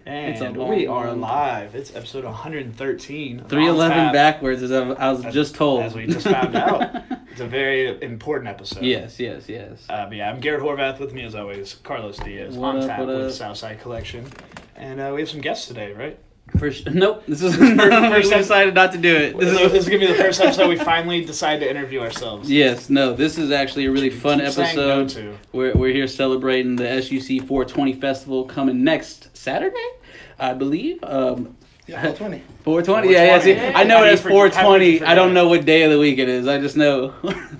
And we are live. It's episode 113. 311 backwards, as I was just told. As we just found out. It's a very important episode. Yes. But yeah, I'm Garrett Horvath. With me, as always, Carlos Diaz. What on up, tap what with up? Southside Collection. And we have some guests today, right? Nope. This is we decided not to do it. This is going to be the first episode we finally decide to interview ourselves. Yes, no, this is actually a really fun episode. No we're here celebrating the SUC 420 Festival coming next Saturday, I believe. 420. 420, yeah. See, I know it as 420. I don't forget? know what day of the week it is. I just know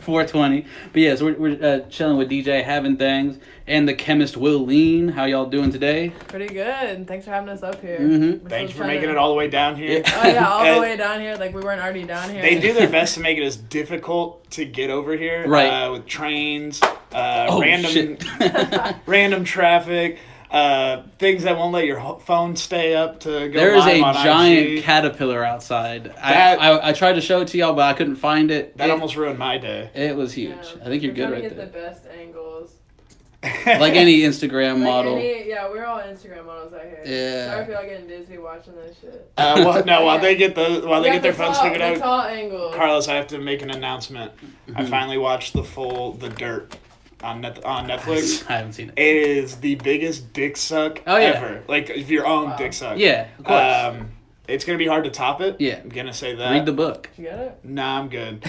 420. But yes, we're chilling with DJ Having Things and the chemist Will Lean. How y'all doing today? Pretty good. Thanks for having us up here. Mm-hmm. Thanks for making it all the way down here. Oh yeah, all the way down here. Like we weren't already down here. They do their best to make it as difficult to get over here. Right. With trains, shit. random traffic. Things that won't let your phone stay up to go There is live a on giant IG. caterpillar outside. I tried to show it to y'all, but I couldn't find it. That almost ruined my day. It was huge. Yeah, I think you're good we're trying right to there. get the best angles. Like any Instagram model. We're all Instagram models out here. Yeah. Sorry if y'all getting dizzy watching this shit. While they get their phones figured The out, tall angles. Carlos, I have to make an announcement. I finally watched The Dirt on Netflix. I haven't seen it. It is the biggest dick suck ever. Like, if your own dick suck. Yeah, of course. It's going to be hard to top it. Yeah. I'm going to say that. Read the book. You get it? Nah, I'm good.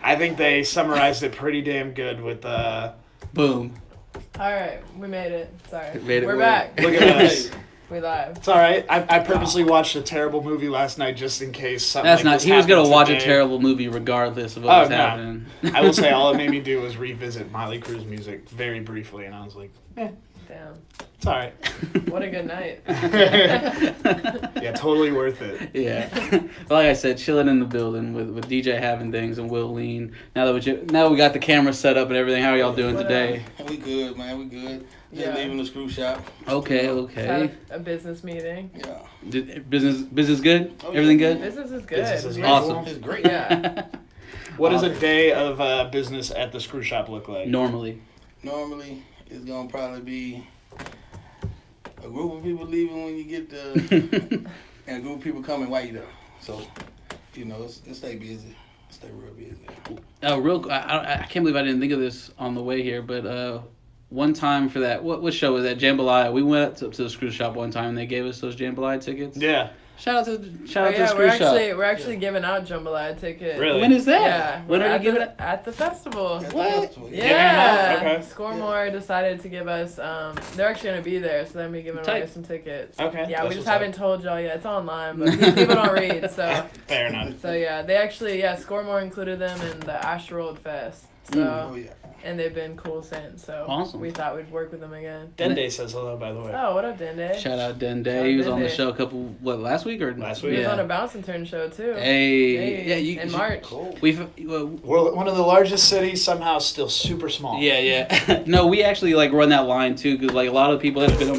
I think they summarized it pretty damn good with Boom. Alright, we made it. Sorry. Made it We're work. back. Look at us. We live. It's all right. I purposely watched a terrible movie last night just in case something That's like not. this He was happened gonna watch a today. terrible movie regardless of what was no. happening. I will say all it made me do was revisit Miley Cruz music very briefly, and I was like, Damn. it's all right. What a good night. Yeah, totally worth it. Yeah. But like I said, chilling in the building with DJ Having Things and Will Lean. Now that we got the camera set up and everything, how are y'all doing today? We good, man. We good. Just Yeah. leaving the screw shop. Okay. Had a business meeting. Yeah. Business good? Oh, yeah. Everything good? Business is good. Business is Awesome. It's great. Yeah. What does a day of business at the screw shop look like? Normally. Normally, it's going to probably be a group of people leaving when you get there and a group of people coming while you're there. So, it's stay busy. Stay real busy. I can't believe I didn't think of this on the way here, but one time for that, what show was that? Jambalaya. We went up to the screw shop one time and they gave us those Jambalaya tickets. Yeah. Shout out to the screw we're shop. actually giving out jambalaya tickets. Really? When is that? Yeah. When are at you giving the, it? At the festival. What? Yeah. Okay. Scoremore decided to give us. They're actually gonna be there, so they're gonna be giving away Tight. some tickets. Okay. Yeah, That's we just what's up. haven't told y'all yet. It's online, but people don't read. So Fair enough. they actually Scoremore included them in the Astroworld Fest. So Oh, yeah. and they've been cool since. So Awesome. we thought we'd work with them again. Dende says hello, by the way. Oh, what up, Dende? Shout out Dende. Shout out He was on the Dende. show last week or Last He week. was on Yeah. a Bounce and Turn show too. Hey. in March. Cool. We've We're one of the largest cities, somehow still super small. Yeah. No, we actually run that line too, because a lot of the people that's been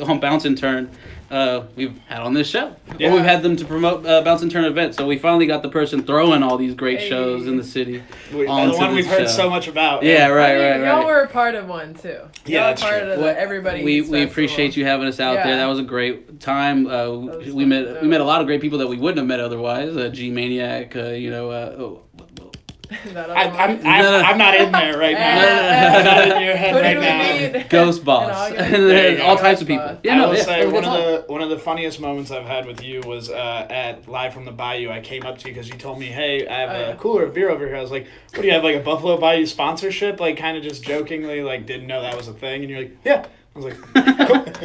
on Bounce and Turn, we've had on this show. Yeah. Or we've had them to promote Bounce and Turn events. So we finally got the person throwing all these great Hey. shows in the city. The onto one we've this heard show. so much about. Yeah, I right. mean, Y'all were a part of one too. Yeah, Y'all that's part true. of the Well, Everybody we Eats Festival. appreciate you having us out there. Yeah. That was a great time. was We met dope. we met a lot of great people that we wouldn't have met otherwise. G Maniac, Is that other one? I'm not in there right now. Eh, I'm not in your head Who right did we now. meet? Ghost In Boss, August? and There then you all go. types of Ghost people. Boss. Yeah, I no, will yeah, say it was one a lot. of the funniest moments I've had with you was at Live from the Bayou. I came up to you because you told me, "Hey, I have Oh, yeah. a cooler of beer over here." I was like, "What do you have, like a Buffalo Bayou sponsorship?" Like, kind of just jokingly, like, didn't know that was a thing. And you're like, "Yeah." I was like,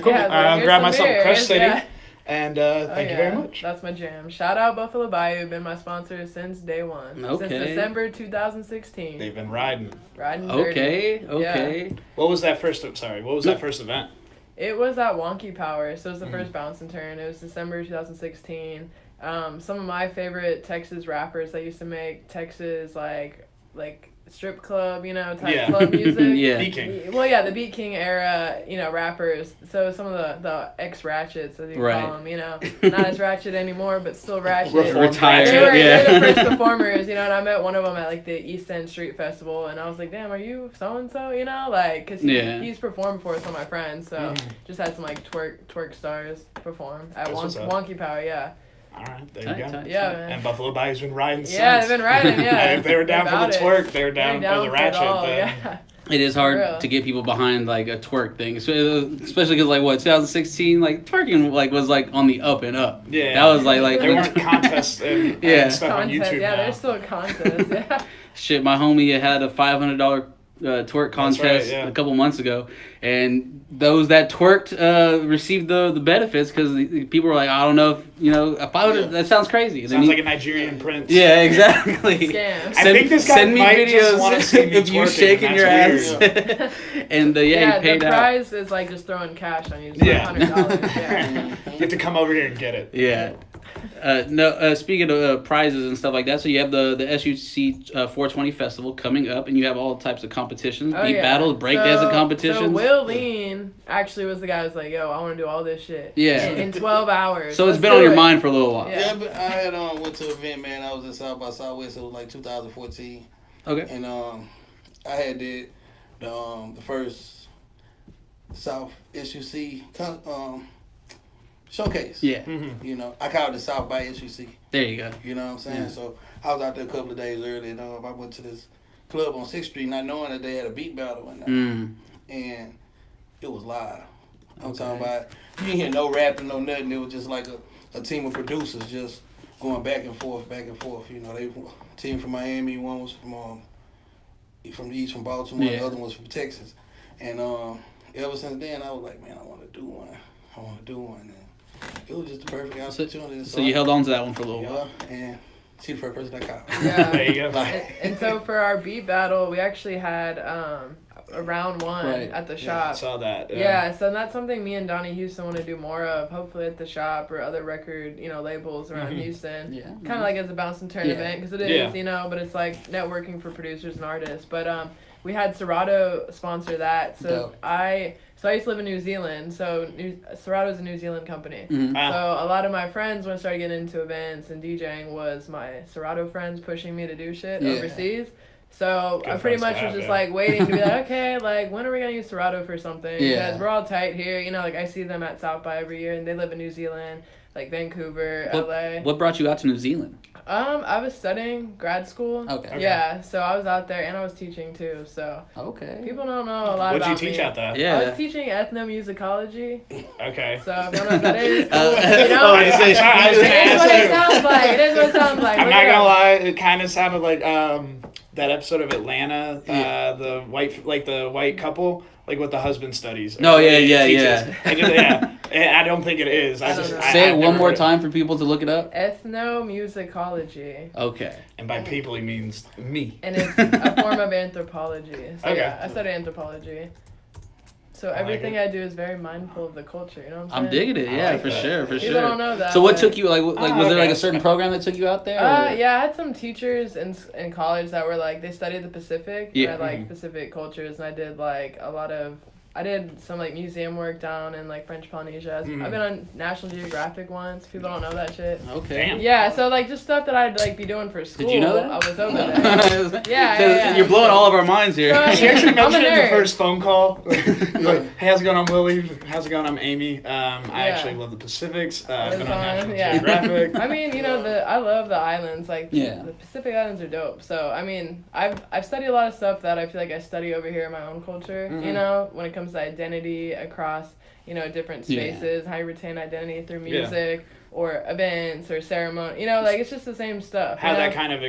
"Cool." Yeah, I'll here's grab some myself a beers, Crush City, yeah. and Oh, thank you yeah. very much. That's my jam. Shout out Buffalo Bayou. Been my sponsor since day one. Okay. Since December 2016. They've been riding. Riding dirty. Okay. What was that first? Sorry, what was that first event? It was at Wonky Power, so it was the Mm. first Bounce and Turn. It was December 2016. Some of my favorite Texas rappers that used to make Texas like strip club, type Yeah. club music. Yeah. Beat King. Well, yeah, the Beat King era, rappers. So some of the ex-ratchets, as you call them, not as ratchet anymore, but still ratchet. Retired. They were the first performers, and I met one of them at like the East End Street Festival, and I was like, damn, are you so and so? Cause he's performed for some of my friends, so just had some like twerk stars perform at Wonky Power, yeah. All right, there you go. Yeah, man. And Buffalo Bayou's been riding since. Yeah, they've been riding, yeah. And if they were down for the twerk, they were down for the ratchet. Yeah. It is hard to get people behind like a twerk thing, especially because 2016 twerking was on the up and up. Yeah, that was like there weren't contests and stuff on YouTube. Yeah, now. there's still a contest. Yeah. Shit, my homie had a $500 twerk contest right, a couple months ago, and those that twerked received the benefits because the people were like, I don't know if a 500 that sounds crazy. Sounds like a Nigerian prince. Yeah, exactly. Scam. I think this guy send me might videos just want to see me of you twerking, shaking your ass. And Yeah, he paid the out. prize is like just throwing cash on you. It's $100. Yeah. You have to come over here and get it. Yeah. Speaking of prizes and stuff like that, so you have the SUC 420 Festival coming up, and you have all types of competitions, beat battles, breakdancing competitions. So Will Lean actually was the guy who was like, yo, I want to do all this shit. Yeah. In 12 hours. So it's been on your mind for a little while. Yeah, but I had went to an event, man. I was in South by Southwest. It was like 2014. Okay. And I had did the first South SUC showcase. Yeah. Mm-hmm. I called it the South by SUC. There you go. You know what I'm saying? Yeah. So I was out there a couple of days early, and I went to this club on 6th Street, not knowing that they had a beat battle in there. And it was live. I'm talking about, you didn't hear no rapping, no nothing. It was just like a team of producers just going back and forth. They team from Miami, one was from the East, from Baltimore, the other one was from Texas. And ever since then, I was like, man, I want to do one. And it was just the perfect opportunity. So you held on to that one for a little while. And she the first person I called. Yeah. There you go. And so for our beat battle, we actually had a round one at the shop. I saw that. Yeah, so that's something me and Donnie Houston want to do more of, hopefully at the shop or other record, labels around Houston. Yeah. Kind of like as a bounce and turn event, because it is, but it's like networking for producers and artists. But we had Serato sponsor that. So I used to live in New Zealand, so Serato's a New Zealand company. Mm-hmm. So a lot of my friends, when I started getting into events and DJing, was my Serato friends pushing me to do shit overseas. So Good I pretty friends much to was have, just like waiting to be like, okay, like when are we gonna use Serato for something? Yeah. Because we're all tight here, like I see them at South by every year, and they live in New Zealand, like Vancouver, LA. What brought you out to New Zealand? I was studying grad school. Okay. Yeah, so I was out there and I was teaching too. So Okay. people don't know a lot What'd about you teach me. out there? Yeah. I was teaching ethnomusicology. Okay. So if you don't know what that is, I was gonna ask it is what it you. sounds like. It is what it sounds like. I'm Look not it gonna up. lie, it kind of sounded like that episode of Atlanta, the white couple, like what the husband studies. No, He yeah. teaches. I don't think it is. I don't know. Say it I've one never more heard it. time for people to look it up. Ethnomusicology. Okay. And by people, he means me. And it's a form of anthropology. So Okay. yeah, I study anthropology. So everything I do is very mindful of the culture. You know what I'm saying? I'm digging it. I Yeah, like for that. sure, for People sure. don't know that. So what but- took you was there like a certain program that took you out there? or- Yeah, I had some teachers in college that were like, they studied the Pacific. Yeah. And I like Pacific cultures, and I did like I did some like museum work down in like French Polynesia. I've been on National Geographic once. People don't know that shit. Okay. Damn. Yeah, so like just stuff that I'd like be doing for school. Did you know that? I was over there. Yeah. You're blowing all of our minds here. So, She actually I'm a mentioned it in the nerd. first phone call. Like, hey, how's it going? I'm Willie. How's it going? I'm Amy. I actually love the Pacifics. I've been on National Geographic. I mean, I love the islands. Like, Yeah. the Pacific Islands are dope. So, I mean, I've studied a lot of stuff that I feel like I study over here in my own culture. When it comes to identity across, different spaces, how you retain identity through music or events or ceremony. Like it's just the same stuff. How that kind of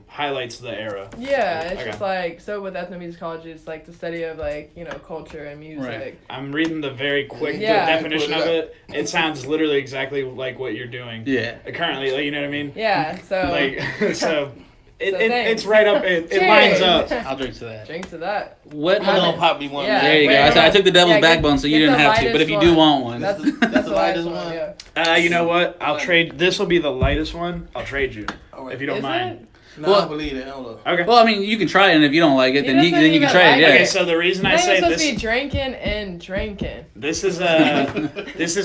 highlights the era. Yeah, it's Okay. just like, so with ethnomusicology, it's like the study of like, culture and music. Right. I'm reading the very quick Yeah. definition of it. It sounds literally exactly like what you're doing. Yeah. Currently, like, you know what I mean? Yeah, so So thanks. it's right up. It lines up. I'll drink to that. Drink to that. What? I'm gonna pop me one. Yeah. There you go. Wait, I took the devil's yeah, backbone, so you get didn't the have to. But lightest if you do one. want one, That's the the lightest lightest one. one. Yeah. You know what? I'll trade. This will be the lightest one. I'll trade you All right. if you don't Is mind. No, I believe that. Hold up. Okay. Well, I mean, you can try it, and if you don't like it, then you can even trade. like Yeah. Okay, so the reason I say supposed this, to be drinking and drinking. this is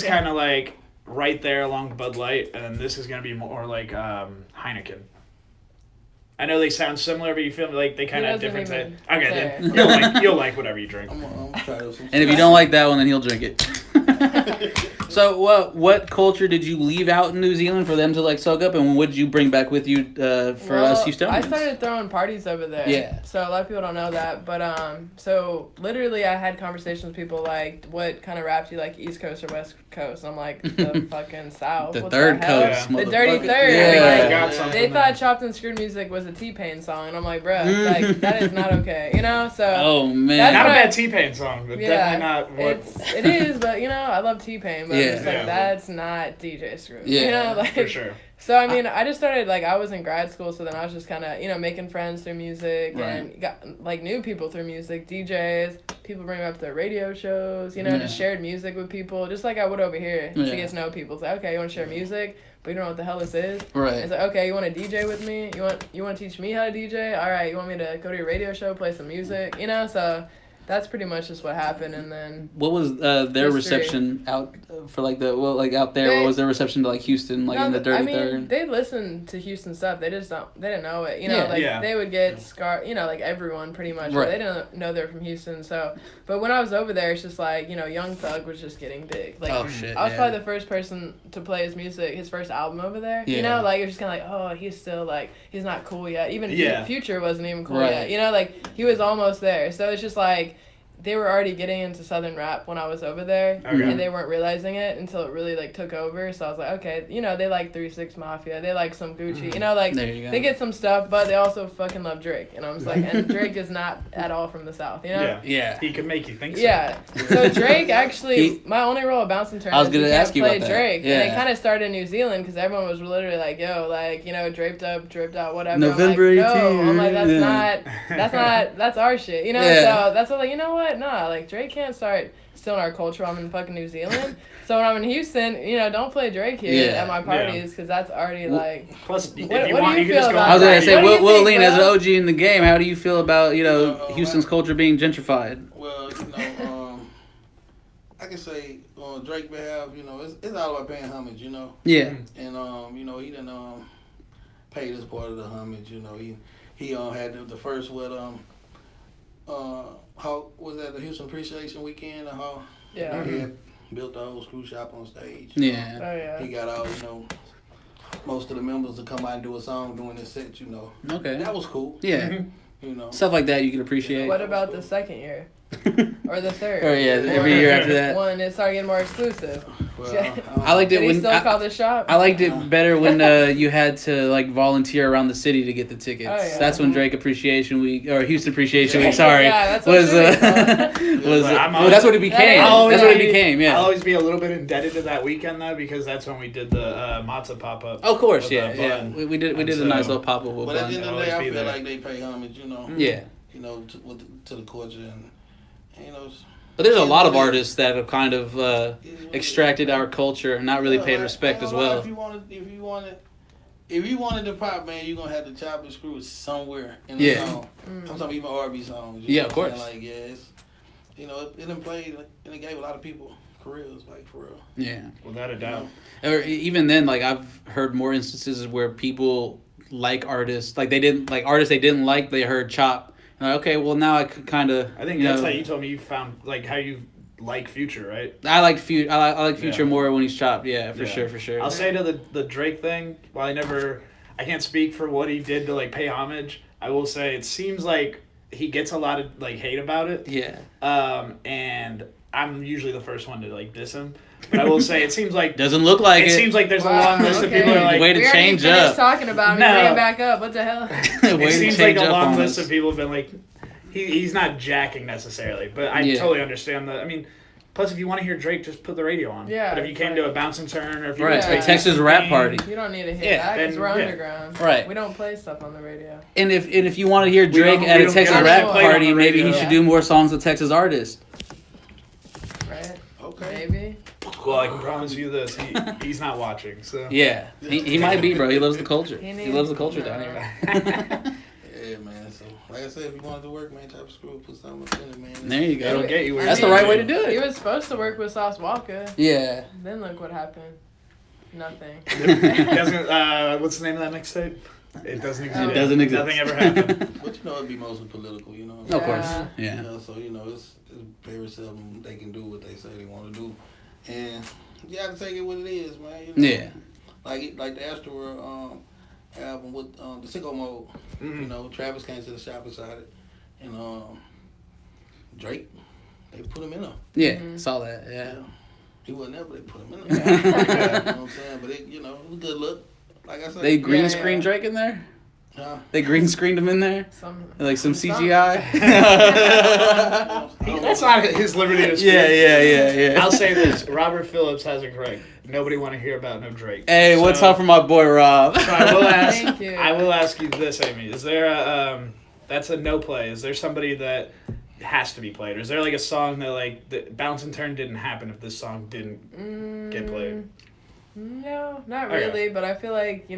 kind of like right there along Bud Light, and this is gonna be more like Heineken. I know they sound similar, but you feel like they kind of have different taste. Okay, then you'll like whatever you drink. I'm try those. And if you don't like that one, then he'll drink it. So what culture did you leave out in New Zealand for them to like soak up, and what did you bring back with you for us Houstonians? I started throwing parties over there. Yeah. So a lot of people don't know that, but so literally I had conversations with people like, what kind of rap do you like, East Coast or West Coast? And I'm like, the fucking South. The What third the hell? coast, The dirty third. Yeah. Like, they thought Chopped and Screwed music was a T-Pain song, and I'm like, bruh, like that is not okay, you know? So oh man, not a bad T-Pain song, but definitely not what it is, but you know, I love T-Pain, but it's like that's not DJ Screwed. Yeah, you know, like for sure. So I mean, I just started like I was in grad school, so then I was just kind of making friends through music and got like new people through music, DJs, people bring me up to their radio shows, just shared music with people, just like I would over here to get to know people. It's like, okay, you want to share music, but you don't know what the hell this is. Right. It's like, okay, you want to DJ with me? You want to teach me how to DJ? All right, you want me to go to your radio show, play some music? So that's pretty much just what happened. And then what was their reception out for like out there? What was their reception to like Houston, like in the dirty third? They listened to Houston stuff. They didn't know it. They would get scarred. Like everyone pretty much. Right. They didn't know they're from Houston. So, but when I was over there, it's just like Young Thug was just getting big. Like, oh shit. I was probably the first person to play his music, his first album over there. Yeah. Like it was just kind of like, oh, he's still like he's not cool yet. Even Future wasn't even cool yet. Like he was almost there. So it's just like. They were already getting into Southern rap when I was over there, and they weren't realizing it until it really like took over. So I was like, okay, they like 3 6 Mafia, they like some Gucci, they get some stuff, but they also fucking love Drake, and I was like, and Drake is not at all from the South, Yeah, he could make you think so. Yeah, so Drake actually, my only role at Bouncing Turn is to ask you about that. Drake, and it kind of started in New Zealand because everyone was literally like, yo, like draped out, whatever. November 18th. I'm like, that's our shit, So that's what, like, you know what? Nah, like Drake can't start stealing our culture. I'm in fucking New Zealand, so when I'm in Houston, don't play Drake here at my parties because that's already like. Plus, if what you want, you can just go. I was gonna say, Will Lean, as an OG in the game, how do you feel about Houston's culture being gentrified? Well, I can say on Drake's behalf, it's all about paying homage, Yeah. And he didn't pay this part of the homage, he had the first how was that, the Houston Appreciation Weekend, and how he had built the whole screw shop on stage. Yeah. Oh yeah. He got out, most of the members to come out and do a song during this set, Okay. That was cool. Yeah. Stuff like that you can appreciate. What about the second year? Or the third? Or every year after that. When it started getting more exclusive. Well, I liked it Did when he still call the shop? I liked it better when you had to like volunteer around the city to get the tickets. Oh, yeah. That's when Drake Appreciation Week or Houston Appreciation Week, sorry, that's was that's what it became. That's what it became. Yeah. I'll always be a little bit indebted to that weekend though because that's when we did the matzah pop up. Of course, yeah. We did a nice little pop up with But at the end of the day, I feel there. like they pay homage, Yeah. To the culture and But there's a lot of artists that have kind of extracted our culture and not really paid respect as well. If you wanted to pop, man, you're gonna have to chop and screw it somewhere in the song. I'm talking even R&B songs. Yeah, of course. Like it's, it done played and it gave a lot of people careers, like for real. Yeah, without a doubt. Or even then, like I've heard more instances where people like artists, like they didn't like artists they didn't like. They heard Chop. Like, okay, well now I could kind of. I think that's how you told me you found like how you like Future, right? I like Future. I like Future more when he's chopped. Yeah, for sure. I'll say to the Drake thing. While I can't speak for what he did to like pay homage. I will say it seems like he gets a lot of like hate about it. Yeah. And I'm usually the first one to like diss him. But I will say it seems like doesn't look like it. It seems like there's a long list of people who are like way to change up. Talking about him, bring back up. What the hell? It seems like a long list of people have been like, he's not jacking necessarily, but I totally understand that. I mean, plus if you want to hear Drake, just put the radio on. Yeah. But if you came to a Bounce and Turn or if you a Texas rap party, you don't need to hit that because we're underground. Right. We don't play stuff on the radio. And if you want to hear Drake at a Texas rap party, maybe he should do more songs with Texas artists. Right. Okay. Maybe. Well, I can promise you this: he's not watching. So yeah, he might be, bro. He loves the culture. He loves the culture down here. Yeah, man. So, like I said, if you wanted to work, man, type of screw, put something up in it, man. There you go. It'll get you where That's the right way to do He it. was supposed to work with Sauce Walker. Yeah. Then look what happened. Nothing. What's the name of that mixtape? It doesn't exist. It doesn't exist. Nothing ever happened. But it'd be mostly political, you know. Of course. Yeah. You know, so it's very seldom they can do what they say they want to do, and you have to take it what it is, man. You know? Yeah. Like the Asteroid album with the Sicko Mode. Mm-hmm. You know, Travis came to the shop beside it, and Drake, they put him in there. Yeah. Saw that. Yeah. He wasn't there, but they put him in there. You know what I'm saying? But it was a good look. Like I said, They green screen Drake in there? Huh? They green screened him in there? Like some CGI? That's not his liberty to speak. Yeah. I'll say this: Robert Phillips has it correct. Nobody want to hear about no Drake. Hey, what's up for my boy Rob? So I will ask. Thank you. I will ask you this, Amy: is there a that's a no play? Is there somebody that has to be played, or is there like a song that like the bounce and turn didn't happen if this song didn't get played? No, not Okay. really, but I feel like,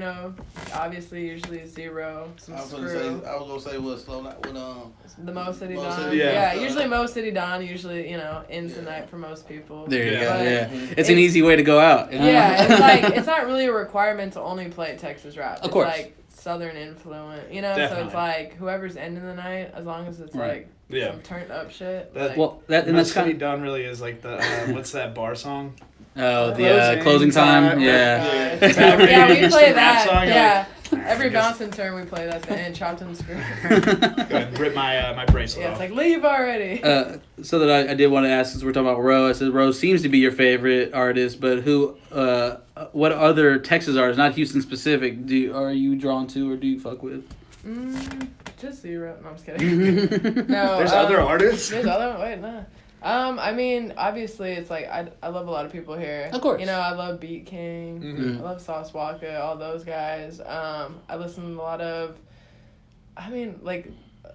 obviously usually Zero, some I was Screw. gonna say what slow with The Mo City Mo Don. City Yeah. Yeah, usually Mo City Don usually, ends the night for most people. There you Yeah. go. But Yeah. It's an easy way to go out. You know? Yeah, it's like, it's not really a requirement to only play Texas rap. Of course. It's like Southern influence, so Definitely. it's like whoever's ending the night, as long as it's Right. like Yeah. some turned up shit. That- like, Well, and And that's City kind of Dawn really is like the what's that bar song? the closing time. Yeah. yeah, we play that. Song, Yeah. like, Every I guess- bouncing turn we play that at the end, chopped and screwed. Go ahead and rip my bracelet Yeah, off. it's like, leave already. So that I did want to ask, since we're talking about Ro, I said Ro seems to be your favorite artist, but what other Texas artists, not Houston specific, are you drawn to or do you fuck with? Just Zero. No, I'm just kidding. No, There's other artists. There's other. Wait, no. I mean, obviously, it's like I love a lot of people here. Of course. I love Beat King. Mm-hmm. I love Sauce Walker. All those guys. I listen to a lot of. I mean, like,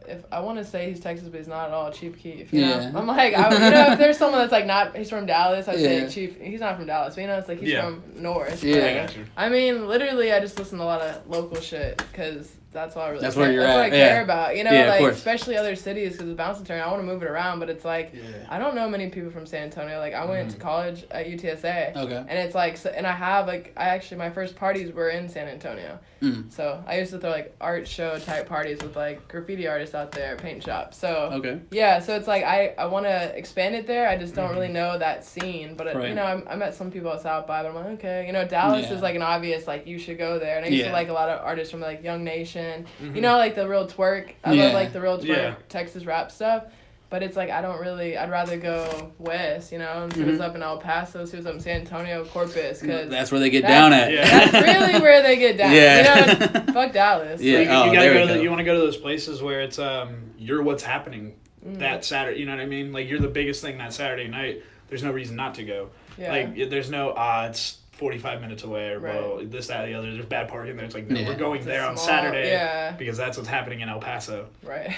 if I want to say he's Texas, but he's not at all. Chief Keef. You know? I'm like, if there's someone that's like not, he's from Dallas. I'd say Chief. He's not from Dallas, but it's like he's from North. Yeah, I got you. I mean, literally, I just listen to a lot of local shit because that's all I really. That's where you're that's at. what I care about. Yeah, of like course. especially other cities because the bounce and turn. I want to move it around, but it's like I don't know many people from San Antonio. Like I went to college at UTSA. Okay. And it's like, and I have like, my first parties were in San Antonio. So I used to throw like art show type parties with like graffiti artists out there, paint shops. So Okay. yeah, so it's like I want to expand it there. I just don't really know that scene, but Right. I met some people at South by, but I'm like, okay, Dallas is like an obvious like you should go there. And I used to like a lot of artists from like Young Nation, like the real twerk. I love like the real twerk Texas rap stuff. But it's like I'd rather go west, and see what's up in El Paso, see what's up in San Antonio, Corpus, because that's where they get down at. That's really where they get down. Yeah. Fuck Dallas. Yeah. You gotta there we go. go. You want to go to those places where it's you're what's happening that Saturday. You know what I mean? Like you're the biggest thing that Saturday night. There's no reason not to go. Yeah. Like there's no it's 45 minutes away or blah, this, that, the other. There's bad parking there. It's like no, we're going It's there on small- Saturday because that's what's happening in El Paso. Right.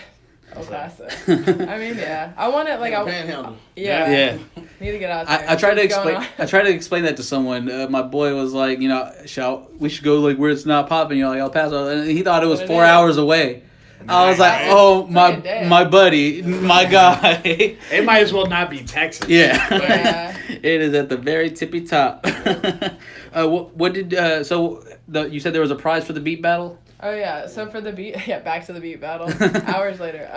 El Paso. I mean, I want it like Panhandle. Yeah. Need to get out there. I tried to See what's going explain. I tried to explain that to someone. My boy was like, we should go like where it's not popping. Like El Paso, and he thought it was 4 hours away. I was like, oh my buddy, my guy. It might as well not be Texas. Yeah. It is at the very tippy top. What did you said there was a prize for the beat battle? Oh yeah, so for the beat, back to the beat battle. Hours later,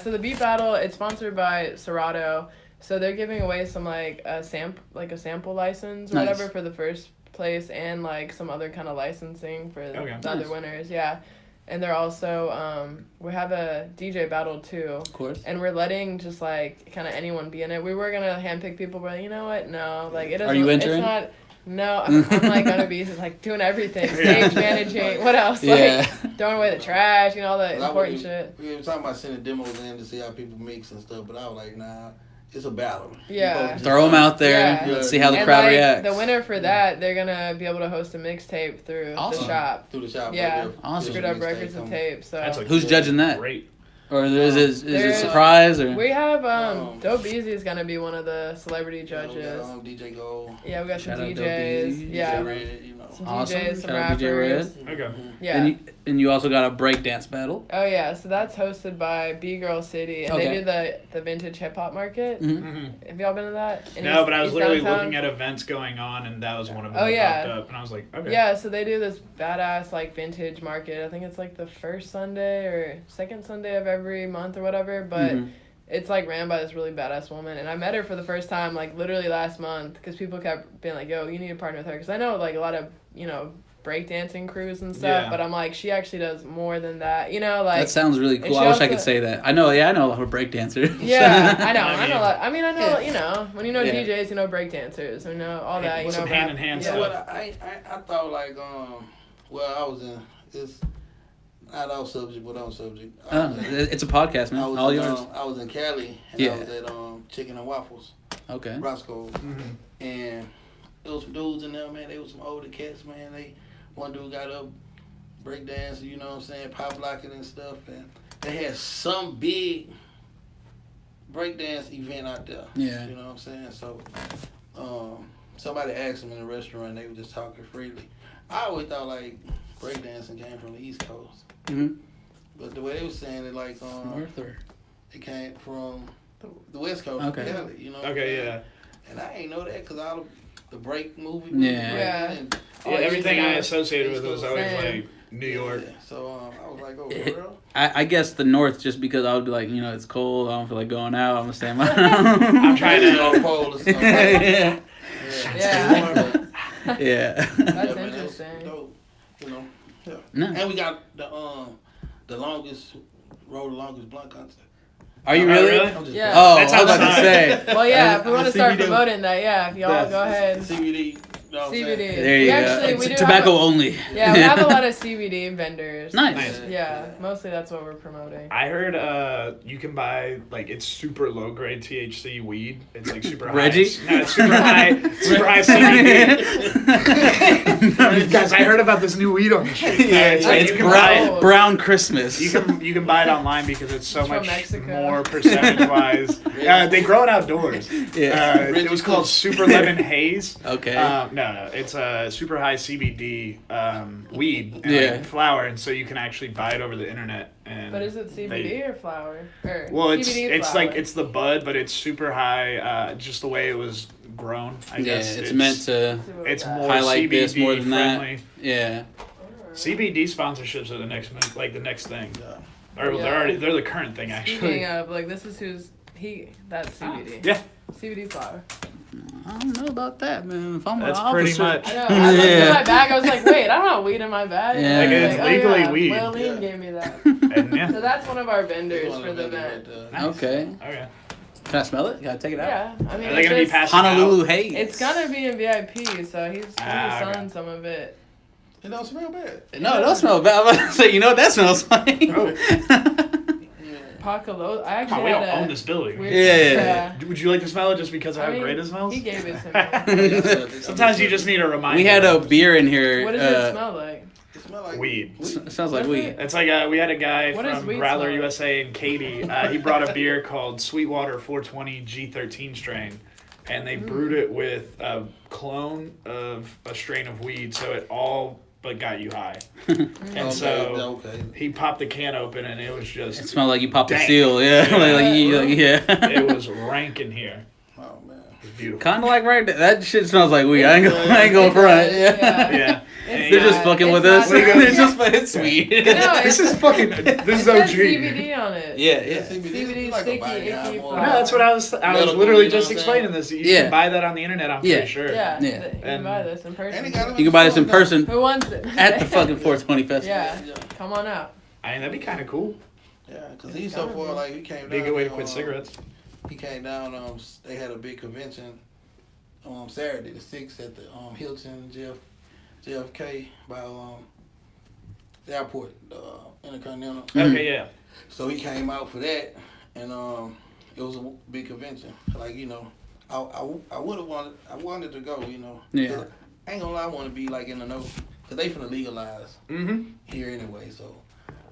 so the beat battle, it's sponsored by Serato, so they're giving away some like a sample license or whatever for the first place and like some other kind of licensing for the other winners, and they're also we have a DJ battle too, of course, and we're letting just like kind of anyone be in it. We were gonna handpick people, but you know what? No, like it doesn't. Are you entering? It's not. No, I'm like gonna be like doing everything, stage managing, what else? Like throwing away the trash, all the important shit. We were talking about sending demos in to see how people mix and stuff, but I was like, nah, it's a battle. Yeah. Throw them out there. Yeah. Let's see how the and crowd like, reacts. The winner for that, they're gonna be able to host a mixtape through the shop. Through the shop. Yeah. Awesome. Screwed Up Records and tapes. So That's Who's judging that? Great. Or is it a surprise? Or? We have Dope Easy is gonna be one of the celebrity judges. Yeah, we got, DJ Gold. Yeah, we got some Shout out DJs. Yeah, DJ Red, you know. some Awesome. DJs, some Shout out DJ rappers. Red. Okay. Yeah. And you also got a breakdance battle. Oh yeah, so that's hosted by B Girl City, and they do the vintage hip hop market. Mm-hmm. Have y'all been to that? No, but I was literally looking at events going on, and that was one of them that popped up, and I was like, okay. Yeah, so they do this badass like vintage market. I think it's like the first Sunday or second Sunday of every month or whatever, but it's like ran by this really badass woman, and I met her for the first time like literally last month because people kept being like, yo, you need to partner with her, because I know like a lot of breakdancing crews and stuff, but I'm like, she actually does more than that, like. That sounds really cool. I wish I could say that. I know a lot of breakdancers. Yeah, I know. I know, when you know DJs, you know breakdancers, you know all that, some hand in hand stuff. What I thought like I was in this. Not off subject, but on subject. It's a podcast, man. All yours. I was in Cali, and I was at Chicken and Waffles. Okay. Roscoe's. And there was some dudes in there, man. They was some older cats, man. One dude got up, breakdancing, you know what I'm saying, pop locking and stuff. And they had some big breakdance event out there. Yeah. You know what I'm saying? So somebody asked them in the restaurant, they were just talking freely. I always thought like breakdancing came from the East Coast. Mm-hmm. But the way they were saying it, like North or it came from the West Coast. Okay. Cali, you know. Okay, yeah. And I ain't know that because all the break movie. Yeah. Everything I associated with was always like New York. Yeah. So I was like, oh, for real? I guess the North, just because I would be like, it's cold. I don't feel like going out. I'm gonna stay in my I'm trying to go pole or something. Yeah. That's interesting. Dope, Yeah. No. And we got the longest blunt concert. Are you really? Yeah. Oh, That's I was about to say. Well, yeah. If we want to start promoting that, if y'all go ahead. CBD. CBD. There you go. We do tobacco only. Yeah, we have a lot of CBD vendors. Nice. Yeah, mostly that's what we're promoting. I heard you can buy it's super low grade THC weed. It's like super high. Reggie? No, it's super high CBD. Guys, I heard about this new weed on the street. It's brown Christmas. You can buy it online because it's so much Mexico. more percentage wise. They grow it outdoors. Yeah. It was called Super Lemon Haze. Okay. No, it's a super high CBD weed and flower, and so you can actually buy it over the internet. And but is it CBD or flower? Well, it's flower? like it's the bud, but it's super high. Just the way it was grown, I guess. It's meant to. It's more highlight CBD this more than friendly. that. Yeah. CBD sponsorships are the next next thing. Or they're the current thing actually. Speaking of, this is that's CBD. Yeah. CBD flower. I don't know about that, man. If I'm That's an pretty officer, much. I know. I looked in my bag. I was like, wait, I don't have weed in my bag. Yeah. It's legally weed. Will Lean gave me that. And, So that's one of our vendors for the event. Nice. Okay. Okay. Can I smell it? Can I take it out? Yeah, I mean, Are they gonna be passing Honolulu out? Haze. It's gonna be in VIP, so he's selling okay. some of it. It don't smell bad. No, it don't smell bad. I'm about to say, what that smells like? Oh. Pacalo. I Come on, actually we had don't own this building. Yeah. Would you like to smell it just because of how great it smells? He gave it to me. Sometimes you just need a reminder. We had a beer in here. What does it smell like? It smells like weed. It sounds like weed. It's like we had a guy What does from weed Growler smell like? USA in Katy. He brought a beer called Sweetwater 420 G13 strain, and they brewed it with a clone of a strain of weed, so it all but got you high. And so he popped the can open, and it was just. It smelled like you popped the dank. seal. Yeah. It was rank in here. Oh man, It was beautiful. Kind of like right there. That shit smells like weed. I ain't going front. Yeah. Yeah. They're just fucking with us. It's weed. No, This is fucking. This is it OG. says CBD on it. Yeah. CBD, like a sticky, body icky guy, flower. No, that's what I was literally just explaining this. You can buy that on the internet, I'm pretty sure. Yeah. Yeah. You can buy this in person. You can buy this in person Who wants it? at the fucking 420 festival. Yeah. Come on out. I mean, that'd be kind of cool. Yeah, because he's so far, like, he came down. Be a good way to quit cigarettes. He came down, they had a big convention Saturday the 6th at the Hilton JFK by the airport, Intercontinental. Okay, yeah. So he came out for that, and it was a big convention. Like, I would have wanted to go, Yeah. I ain't gonna lie, I want to be like in the know, because they finna legalize here anyway. So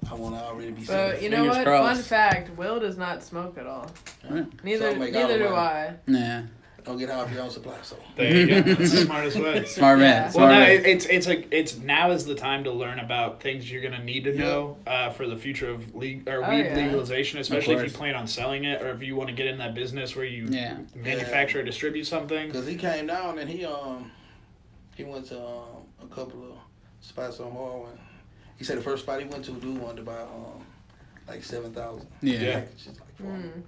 I want to already be. So you know Fingers what? crossed. Fun fact: Will does not smoke at all. Right. Neither So make do all the money. I. Yeah. Don't get high off your own supply. So There you go. That's the smartest way. Smart man. Yeah. Smart Well, no, man. it's now is the time to learn about things you're gonna need to know for the future of weed legalization, especially if you plan on selling it or if you want to get in that business where you manufacture or distribute something. because he came down and he went to a couple of spots on Harwin. He said the first spot he went to, dude wanted to buy like 7,000. Yeah. Packages, like 400.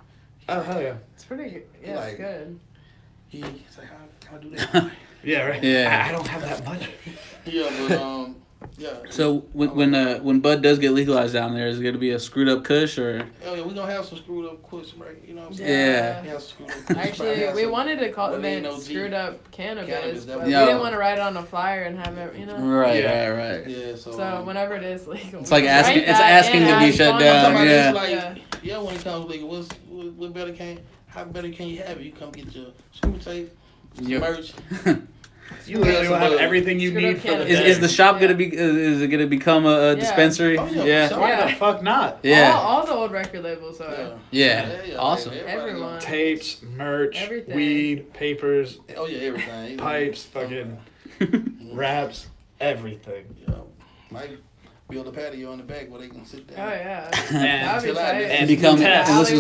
Oh hell yeah! It's pretty good. Yeah, Like- it's good. He's like, how do that? Yeah, right. Yeah. I don't have that much. Yeah, but yeah. So when bud does get legalized down there, is it going to be a screwed up Kush or? Oh yeah, we gonna have some screwed up quits, right? You know what I'm saying? Yeah. We have some screwed up quits. Actually, we wanted to cultivate Molino G. screwed up cannabis, Cannabis, but that we was- didn't want to write it on a flyer and have it, you know. Right, Yeah. right. Yeah, so. So whenever it is legal, It's like we asking- write it's that asking and to be have shut fun. down, Somebody yeah. is like, Yeah. when it comes legal, what better how better can you have it? You come get your screw tape, some Yep. merch. You literally will have everything you Screwed need up for the cannabis. day. Is the shop gonna be? Is it gonna become a dispensary? Oh, yeah, Yeah. for sure. Why the fuck not? Yeah. All the old record labels are. Yeah. Awesome. everybody Everyone. gonna- Tapes, merch, Everything. weed, papers, Oh yeah, everything. pipes, fucking wraps, everything. Yeah. Might build a patio in the back where they can sit Oh down. yeah. And That'd be Chill out, tight. and Become test.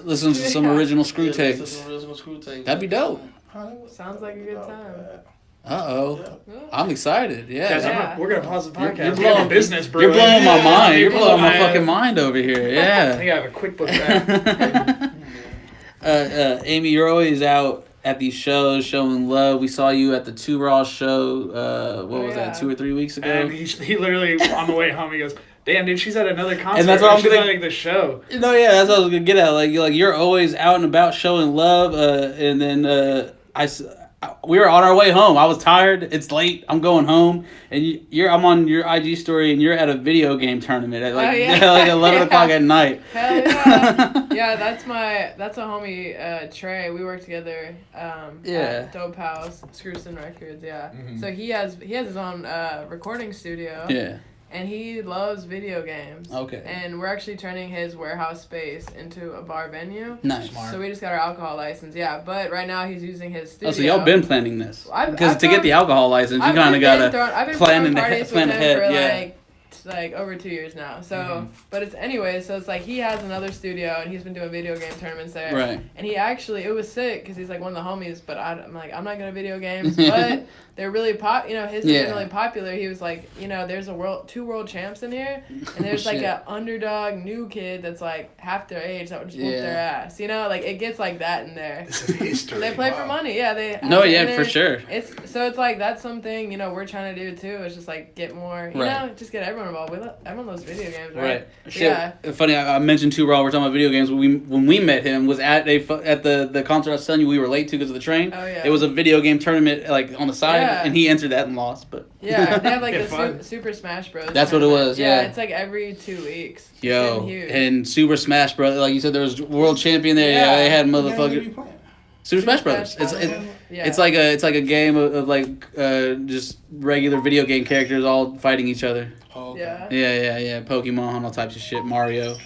listen to some original screw Yeah, listen tapes. to some original screw tapes. That'd be dope. Sounds like a good time. Uh-oh. Yeah. I'm excited. Yeah. Guys, Yeah. we're gonna pause the podcast. You're We have a blowing- business, bro. You're blowing my mind. You're People blowing my have- fucking mind over here. I Yeah. think I have a QuickBooks app. Amy, you're always out at these shows showing love. We saw you at the Two Raw show. What was that? 2 or 3 weeks ago. And he literally on the way home he goes, "Damn, dude, she's at another concert. And that's what I'm She's gonna- at like the show." No, yeah, that's what I was gonna get at. Like you're always out and about showing love. And then we were on our way home. I was tired. It's late. I'm going home, and I'm on your IG story, and you're at a video game tournament at like 11 o'clock at night. Hell yeah. Yeah, that's a homie, Trey. We work together at Dope House, Screwston Records, yeah. Mm-hmm. So he has his own recording studio. Yeah. And he loves video games. Okay. And we're actually turning his warehouse space into a bar venue. Nice. So we just got our alcohol license, yeah. But right now he's using his studio. Oh, so y'all been planning this? I've Because to get the alcohol license, you I've kind of been gotta throwing plan parties plan with him ahead. for Yeah. like over 2 years now. So, but it's anyway. So it's like he has another studio and he's been doing video game tournaments there. Right. And he actually, it was sick because he's like one of the homies. But I'm like, I'm not good at video games, but they're really his Yeah. is really popular. He was like, there's two world champs in here, and there's like Shit. an underdog new kid that's like half their age that would just whoop Yeah. their ass. Like it gets like that in there. This is history. They play for money, yeah. They No, and yeah, for sure. It's like that's something we're trying to do too. It's just like get more, just get everyone involved. Everyone loves video games, right? Shit. Yeah. Funny, I mentioned Two Raw. We're talking about video games. When we met him was at the concert I was telling you we were late to because of the train. Oh yeah. It was a video game tournament like on the side, Yeah. and he entered that and lost. But yeah, they have like Yeah, the fun. Super Smash Bros. That's what it tournament. was, yeah. It's like every 2 weeks. It's yo, getting huge. and Super Smash Bros. Like you said, there was world champion there. Yeah, Yeah. they had What game you motherfucker be playing? Super Smash Bros. Smash It's Bros. Yeah. it's like a game of like just regular video game characters all fighting each other. Oh, okay. Yeah. Yeah. Pokemon, all types of shit. Mario.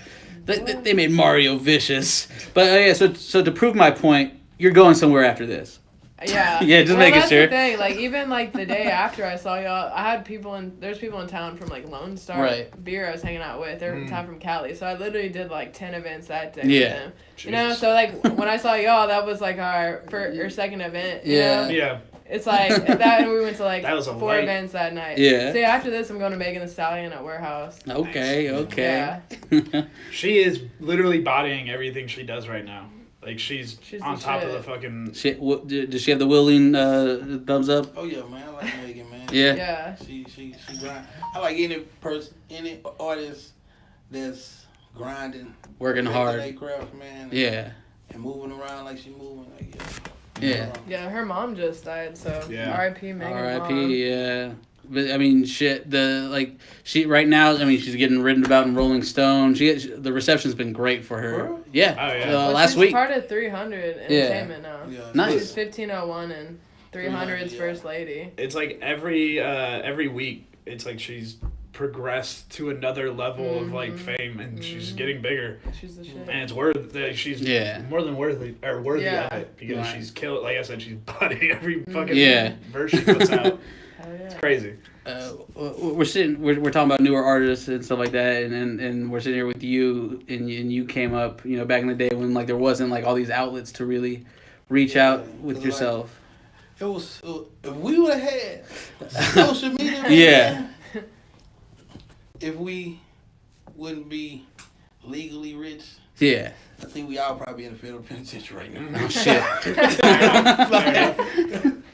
They made Mario vicious. But yeah, so to prove my point, you're going somewhere after this. Yeah. Yeah, just making that's sure. The thing. Like even like the day after I saw y'all, I had there's people in town from like Lone Star Right. Beer I was hanging out with. They're in town from Cali, so I literally did like 10 events that day Yeah. with them. Jesus. So like when I saw y'all, that was like our first or second event. You Yeah. know? Yeah. It's like that, and we went to like That was a 4 light- events that night. Yeah. So yeah, after this, I'm going to Megan Thee Stallion at Warehouse. Okay. Yeah. She is literally bodying everything she does right now. Like she's on the top of shit. the fucking. Does she have the willing thumbs up? Oh yeah, man. I like Megan, man. Yeah. Yeah. She grind. I like any artist that's grinding, Working their hard. craft, man. Yeah. And moving around like she moving. Like, Yeah. Yeah, her mom just died, so Yeah. R.I.P. Megan's mom. R.I.P. Yeah. But I mean, shit. She right now. I mean, she's getting written about in Rolling Stone. The reception's been great for her. Really? Yeah. Oh, yeah. Well, Last she's week. part of 300 Entertainment now. Yeah. Nice. She's 1501 and 300's Yeah. first lady. It's like every week. It's like she's progressed to another level of like fame, and she's getting bigger. She's the shit. And it's worth. She's more than worthy of it because she's killed. Like I said, she's bodying every fucking verse she puts out. It's crazy. We're talking about newer artists and stuff like that, and we're sitting here with you, and you came up, back in the day when like there wasn't like all these outlets to really reach out with yourself. Like, it was if we would have had social media, if we wouldn't be legally rich, I think we all probably in the federal penitentiary right now. Oh shit.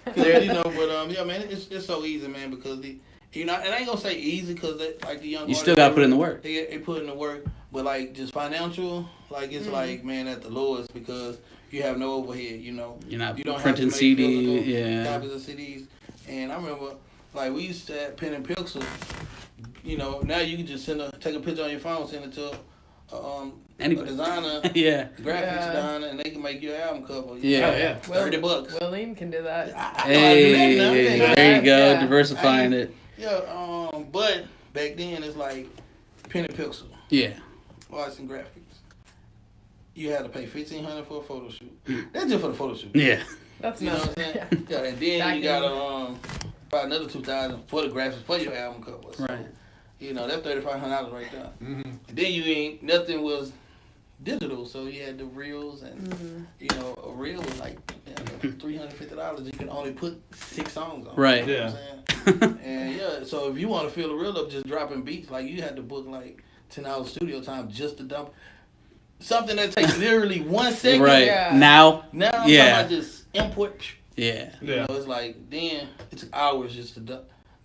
But man, it's so easy, man, because and I ain't gonna say easy because like the young. You still gotta put in the work. They put in the work, but like just financial, like it's like man at the lowest because you have no overhead. You're not printing CD, copies of CDs. And I remember like we used to have pen and pencil. Now you can just take a picture on your phone, send it to a designer, graphics designer, and they can make your album cover. $30. William can do that. Hey, there you go, diversifying it. Yeah, but back then it's like pen and pencil. Yeah. Arts and graphics. You had to pay $1,500 for a photo shoot. That's just for the photo shoot. Yeah. That's what I'm saying. Yeah, and then you got probably another $2,000 for the graphics for your album cover. So, right. That's $3,500 right there. Mm-hmm. And then nothing was digital, so you had the reels, and a reel was like $350. You can only put 6 songs on. Right. You know what I'm saying? And so if you want to fill the reel up just dropping beats, like you had to book like 10 hours studio time just to dump something that takes literally 1 second. Right. Yeah. Now I'm talking about just import. Yeah. It's like then it took hours just to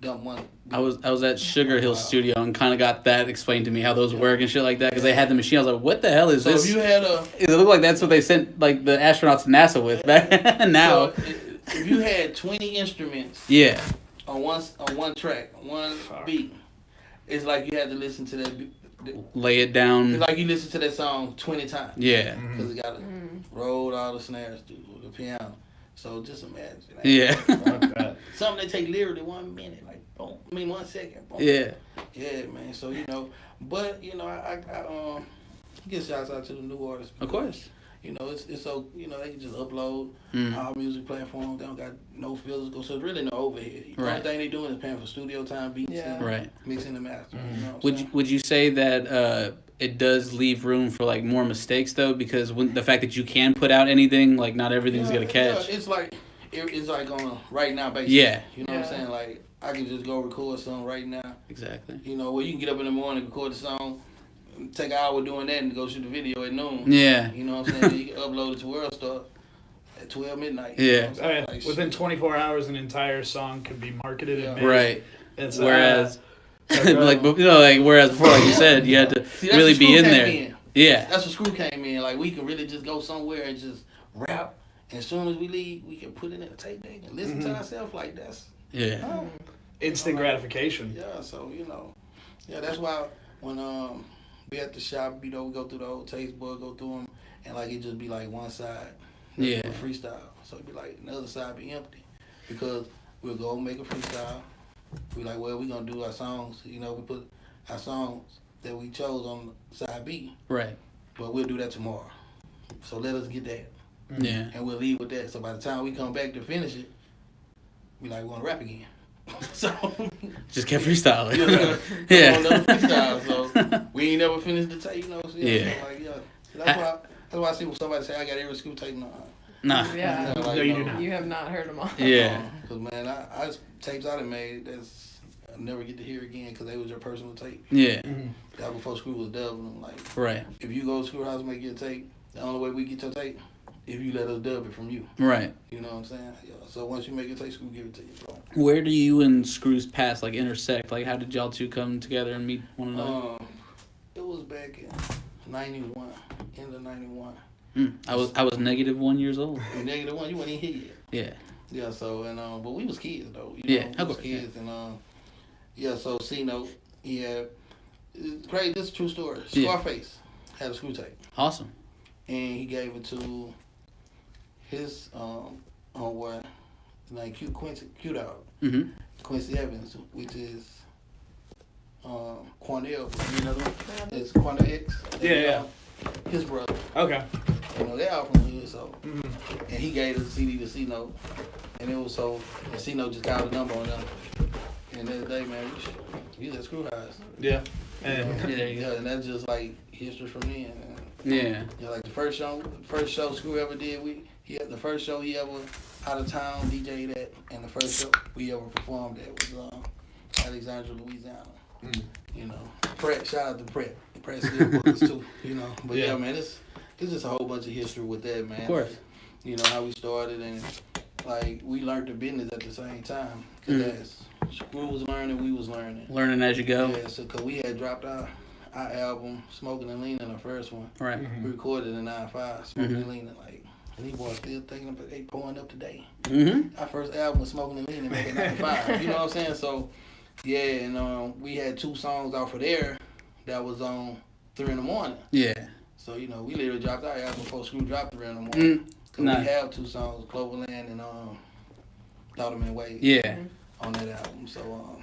dump one. I was at Sugar Hill Studio and kind of got that explained to me how those work and shit like that because they had the machine. I was like, what the hell is this? So if you had it looked like that's what they sent like the astronauts to NASA with back now. So if you had 20 instruments. On one track, one beat, it's like you had to listen to that. Lay it down. It's like you listen to that song 20 times. Yeah. Because it got to roll all the snares through the piano. So just imagine. Yeah. Something that take literally 1 minute, like boom. 1 second. Boom. Yeah. Yeah, man. So but I give shouts out to the new artists. Of course. It's so they can just upload all music platforms. They don't got no physical, so it's really no overhead. The only thing they doing is paying for studio time, beats, and mixing the master. Would you say that it does leave room for like more mistakes though, because the fact that you can put out anything, like not everything's gonna catch. Yeah, it's like on a right now basis. Yeah. You know what I'm saying? Like I can just go record something right now. Exactly. Where you can get up in the morning, record the song. Take an hour doing that and go shoot the video at noon. Yeah. You know what I'm saying? You can upload it to World Star at 12 midnight. Yeah. Like, within 24 hours, an entire song could be marketed and made. Right. It's, whereas before, like you said, you had to really be in there. Yeah. That's when Screw came in. Like we could really just go somewhere and just rap. And as soon as we leave, we can put it in a tape deck and listen to ourselves like that's. Yeah. Instant gratification. Yeah. So that's why when we at the shop, we go through the old taste board, go through them, and like it just be like one side, freestyle. So it'd be like another side be empty, because we'll go make a freestyle. We like, well, we gonna do our songs. We put our songs that we chose on side B. Right. But we'll do that tomorrow. So let us get that. Yeah. And we'll leave with that. So by the time we come back to finish it, we like, we wanna rap again. So just kept freestyling. Another freestyle. So we ain't never finished the tape, That's why I see when somebody say I got every school tape. Nah. Yeah. No, you do not. You have not heard them all. Yeah. Because man, I tapes I done made I'll never get to hear again because they was your personal tape. Yeah. That before Screw was dubbing them. Like, right. If you go to Screw House and make your tape, the only way we get your tape, if you let us dub it from you. Right. You know what I'm saying? Yeah. So once you make your tape, Screw give it to you. So. Where do you and Screw's paths like intersect? Like, how did y'all two come together and meet one another? It was back in 91, end of 91. I was -1 years old. -1, you weren't even here yet. Yeah. Yeah. So but we was kids though. Of course. Kids and So C-Note, it's crazy. This is a true story. Scarface had a screw tape. Awesome. And he gave it to his homeboy named Q Dog. Quincy Evans, which is Cornell, you know, it's Cornell X. Yeah. His brother. Okay. You know, they're all from the hood, so. And he gave us a CD to C-Note. And it was so, and C-Note just called a number on them. And the other day, man, we was at Screwhouse. Yeah. And that's just like history from then. Yeah. You know, like the first show Screw ever did, the first show he ever out of town DJ'd at, and the first show we ever performed at was Alexandria, Louisiana. You know, Pratt, shout out to Pratt. Pratt still books too, you know. But yeah, man, it's just a whole bunch of history with that, man. Of course. Like, you know, how we started and like we learned the business at the same time. Cause as Screw was learning, we was learning. Learning as you go. Yeah, so cause we had dropped our album, Smoking and Leaning, the first one. Right. We recorded in 95, Smoking and Leaning, like, and these boys still thinking about they pouring up today. Our first album was Smoking and Leaning back in 95. You know what I'm saying? So, yeah, and we had 2 songs off of there that was on 3 in the morning. Yeah. So, you know, we literally dropped our album before Screw dropped 3 in the morning. Cause we have 2 songs, Cloverland and Thought of Man Wade. Yeah. On that album. So,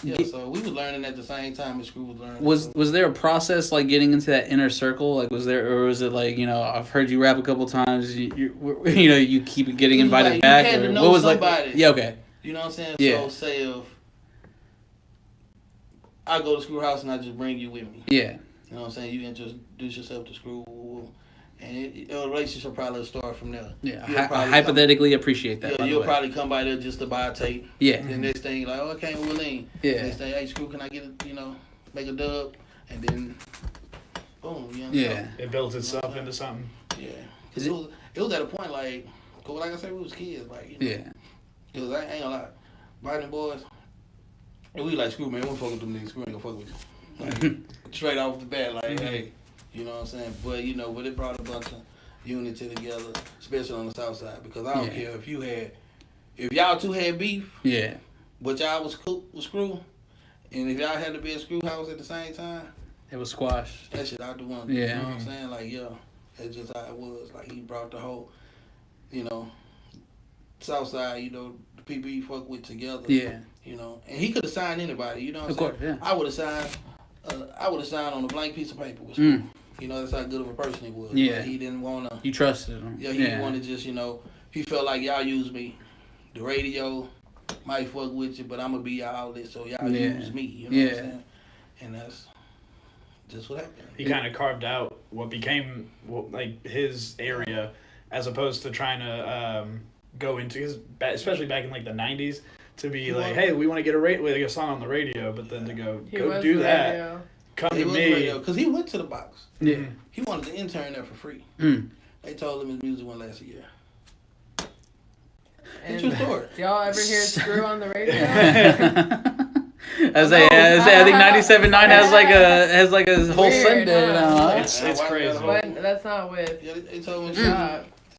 yeah, so we was learning at the same time as Screw was learning. Was there a process like getting into that inner circle? Like, was there, or was it like, you know, I've heard you rap a couple times, you know, you keep getting invited like, back? You had or to know what was somebody. like? Yeah, okay. You know what I'm saying? Yeah. So say if I go to Screw House and I just bring you with me. Yeah. You know what I'm saying? You introduce yourself to Screw, and a relationship probably will start from there. Yeah, I hypothetically appreciate that. Yeah, you'll probably come by there just to buy a tape. Yeah. The next thing, like, oh, I came with Lean. Yeah. Next thing, hey, Screw, can I get it, you know, make a dub? And then, boom, you know. Yeah. It builds itself into something. Yeah. Cause it was at a point, like I said, we was kids, like, you know. Yeah. Cause I ain't gonna lie, Botany boys, and we like, Screw, man, we don't fuck with them niggas. Screw ain't gonna fuck with you. Like, straight off the bat, like, hey. You know what I'm saying? But, you know, it brought a bunch of unity together, especially on the south side. Because I don't care if y'all two had beef, but y'all was Screw, and if y'all had to be at Screw House at the same time, it was squashed. that shit out the window. Yeah. You know what I'm saying? Like, yeah, that's just how it was. Like, he brought the whole, you know, south side, you know, the people he fuck with together. Yeah. You know, and he could have signed anybody, you know what I'm saying? Yeah. I would have signed on a blank piece of paper with Screw. You know, that's how good of a person he was. Yeah. But he didn't want to. You trusted him. Yeah, he didn't want to just, you know, he felt like y'all use me. The radio might fuck with you, but I'm going to be your outlet, so y'all use me. You know what I'm saying? And that's just what happened. He kind of carved out what became, like, his area as opposed to trying to go into, especially back in, like, the 90s, to be like, hey, we want to get a song on the radio, but then to go do that. Radio. Come to me. Because he went to the box. Yeah. He wanted to intern there for free. They told him his music went last a year. It's true story. Y'all ever hear Screw on the radio? I think 97.9 has like a whole Sunday now. It's crazy. But that's not with. Yeah, they told me.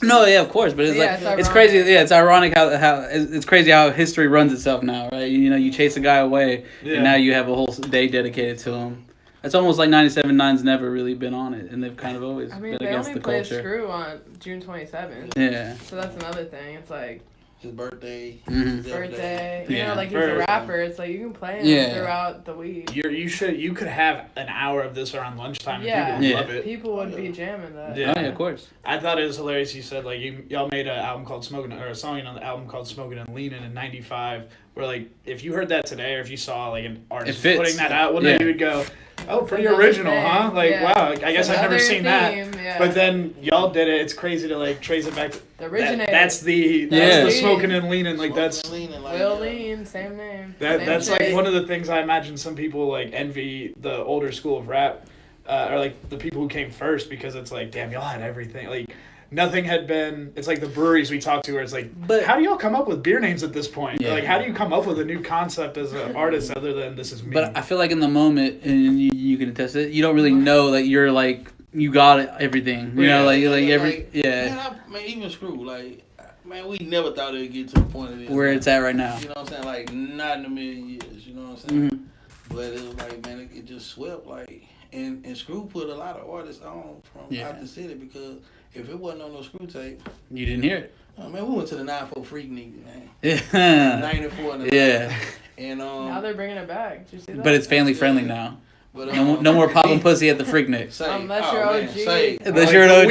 No, yeah, of course, but it's crazy. Yeah, it's ironic how it's crazy how history runs itself now, right? You know, you chase a guy away, and now you have a whole day dedicated to him. It's almost like 97.9's never really been on it, and they've kind of always been against the culture. They only played Screw on June 27th. Yeah. So that's another thing. It's like his birthday. His birthday. You know, like he's a rapper. It's like you can play him throughout the week. You could have an hour of this around lunchtime and people would love it. People would be jamming that. Yeah, of course. I thought it was hilarious. You said like y'all made an album called Smoking, or a song on the album called Smoking and Leaning in '95. Where like if you heard that today, or if you saw like an artist putting that out, one day you would go, "Oh, pretty original, huh?" Like wow, I guess I've never seen that. Yeah. But then y'all did it. It's crazy to like trace it back to the originator. That's the Smoking and Leaning. Like that's Will Lean, same name. That's like one of the things I imagine some people like envy the older school of rap, or like the people who came first, because it's like, damn, y'all had everything. Like nothing had been. It's like the breweries we talked to where it's like, but how do y'all come up with beer names at this point? Yeah. Like how do you come up with a new concept as an artist other than this is me? But I feel like in the moment, and you can attest it, you don't really know that you're like you got everything. You know, like every Man, even Screw, like. Man, we never thought it would get to the point of it. Where it's at right now. You know what I'm saying? Like, not in a million years, you know what I'm saying? But it was like, man, it just swept, like, and Screw put a lot of artists on from out the city, because if it wasn't on no Screw tape... You didn't hear it. Man, we went to the 9-4 Freak Nigga, man. Yeah. 94 and yeah. And now they're bringing it back. Did you see that? But it's family friendly now. But, no more popping pussy at the Freaknik. Unless you're OG. Unless you're an OG.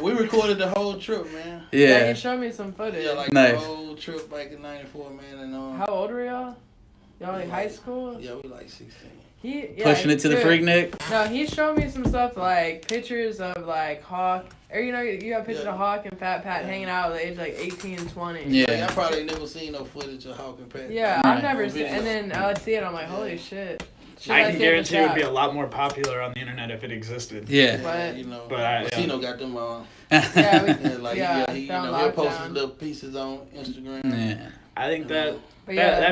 We recorded the whole trip, man. Yeah. You showed me some footage. Yeah, like nice. the whole trip back in '94, man. And how old were y'all? Y'all like high school? Yeah, we like 16. Pushing it to the Freaknik. No, he showed me some stuff like pictures of like Hawk. Or you have pictures of Hawk and Fat Pat hanging out at the age like 18 and 20. Yeah. Like, I probably never seen no footage of Hawk and Pat. Yeah, I've never seen. And then I see it, I'm like, holy shit. I can guarantee it would be a lot more popular on the internet if it existed. Yeah. But Cino got them on. Yeah, he'll post his little pieces on Instagram. Yeah. I think that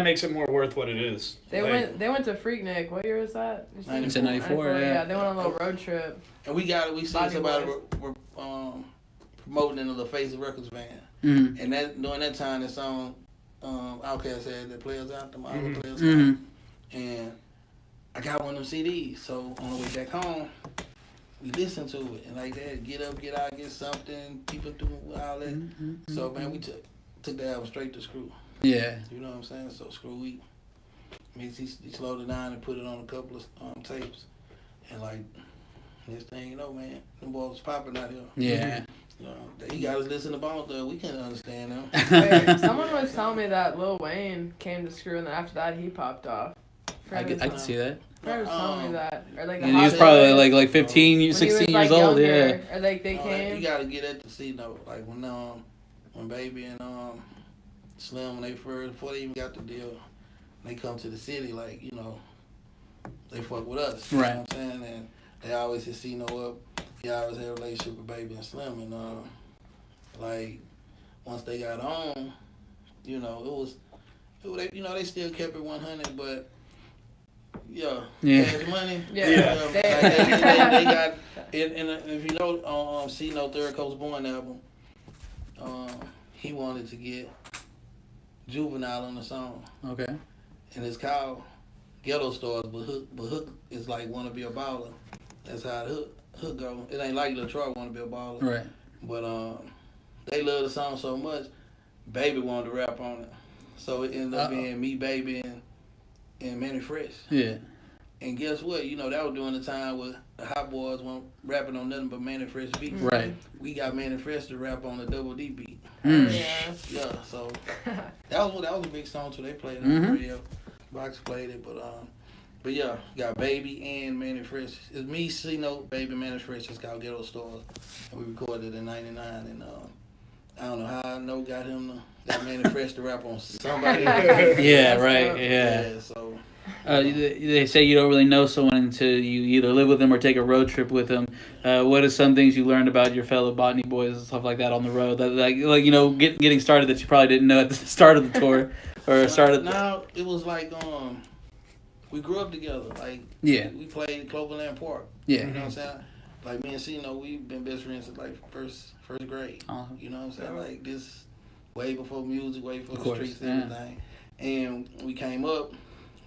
makes it more worth what it is. They went to Freaknik. What year was that? 1994. Yeah, they went on a little road trip. And we seen somebody promoting in the Face of Records band. Mm-hmm. And during that time, the song Outkast had the Players Out, the Players Mm-hmm. And I got one of them CDs. So on the way back home, we listened to it. And like that, get up, get out, get something, people doing all that. Mm-hmm. So, man, we took the album straight to Screw. Yeah. You know what I'm saying? So Screw Week. He slowed it down and put it on a couple of tapes. And like, next thing you know, man, them boys was popping out here. Yeah. He got us listening to Bones, though. We couldn't understand them. Wait, someone was telling me that Lil Wayne came to Screw, and then after that he popped off. I can see that. Fred was telling me that. Or like and he was probably like 15, 16 years old, younger, yeah. Or like they came. You gotta get at the scene though. Like when Baby and Slim, before they even got the deal, they come to the city, like, they fuck with us. Right. You know what I'm saying? And they always hit Cino up. He always had a relationship with Baby and Slim. And, like, once they got on, they still kept it 100, but, yeah. Cash Money. Yeah. They got, and if you know, on Cino Third Coast Born album, he wanted to get Juvenile on the song. Okay. And it's called Ghetto Stars, but Hook is like Wanna Be a Baller. That's how the Hook go. It ain't like Latroy Wanna Be a Baller. Right. But they love the song so much, Baby wanted to rap on it. So it ended up being me, Baby, and Manny Fresh. Yeah. And guess what? That was during the time where the Hot Boys weren't rapping on nothing but Manny Fresh beats. Right. We got Manny Fresh to rap on the Double D beat. Yeah, so that was a big song too. They played it on the radio. Box played it, but yeah, got Baby and Manny Fresh. It's me, C-Note, Baby, Manny Fresh. It's called Ghetto Stars, and we recorded it in '99. And I don't know how I got Manny Fresh to rap on somebody. Yeah, right. Yeah. So. They say you don't really know someone until you either live with them or take a road trip with them. What are some things you learned about your fellow Botany boys and stuff like that on the road? That getting started that you probably didn't know at the start of the tour or started. No, it was like we grew up together. Like we played Cloverland Park. Yeah, you know what I'm saying. Like me and Cino, we've been best friends since like first grade. You know what I'm saying? Like this, way before music, way before the streets and everything. And we came up.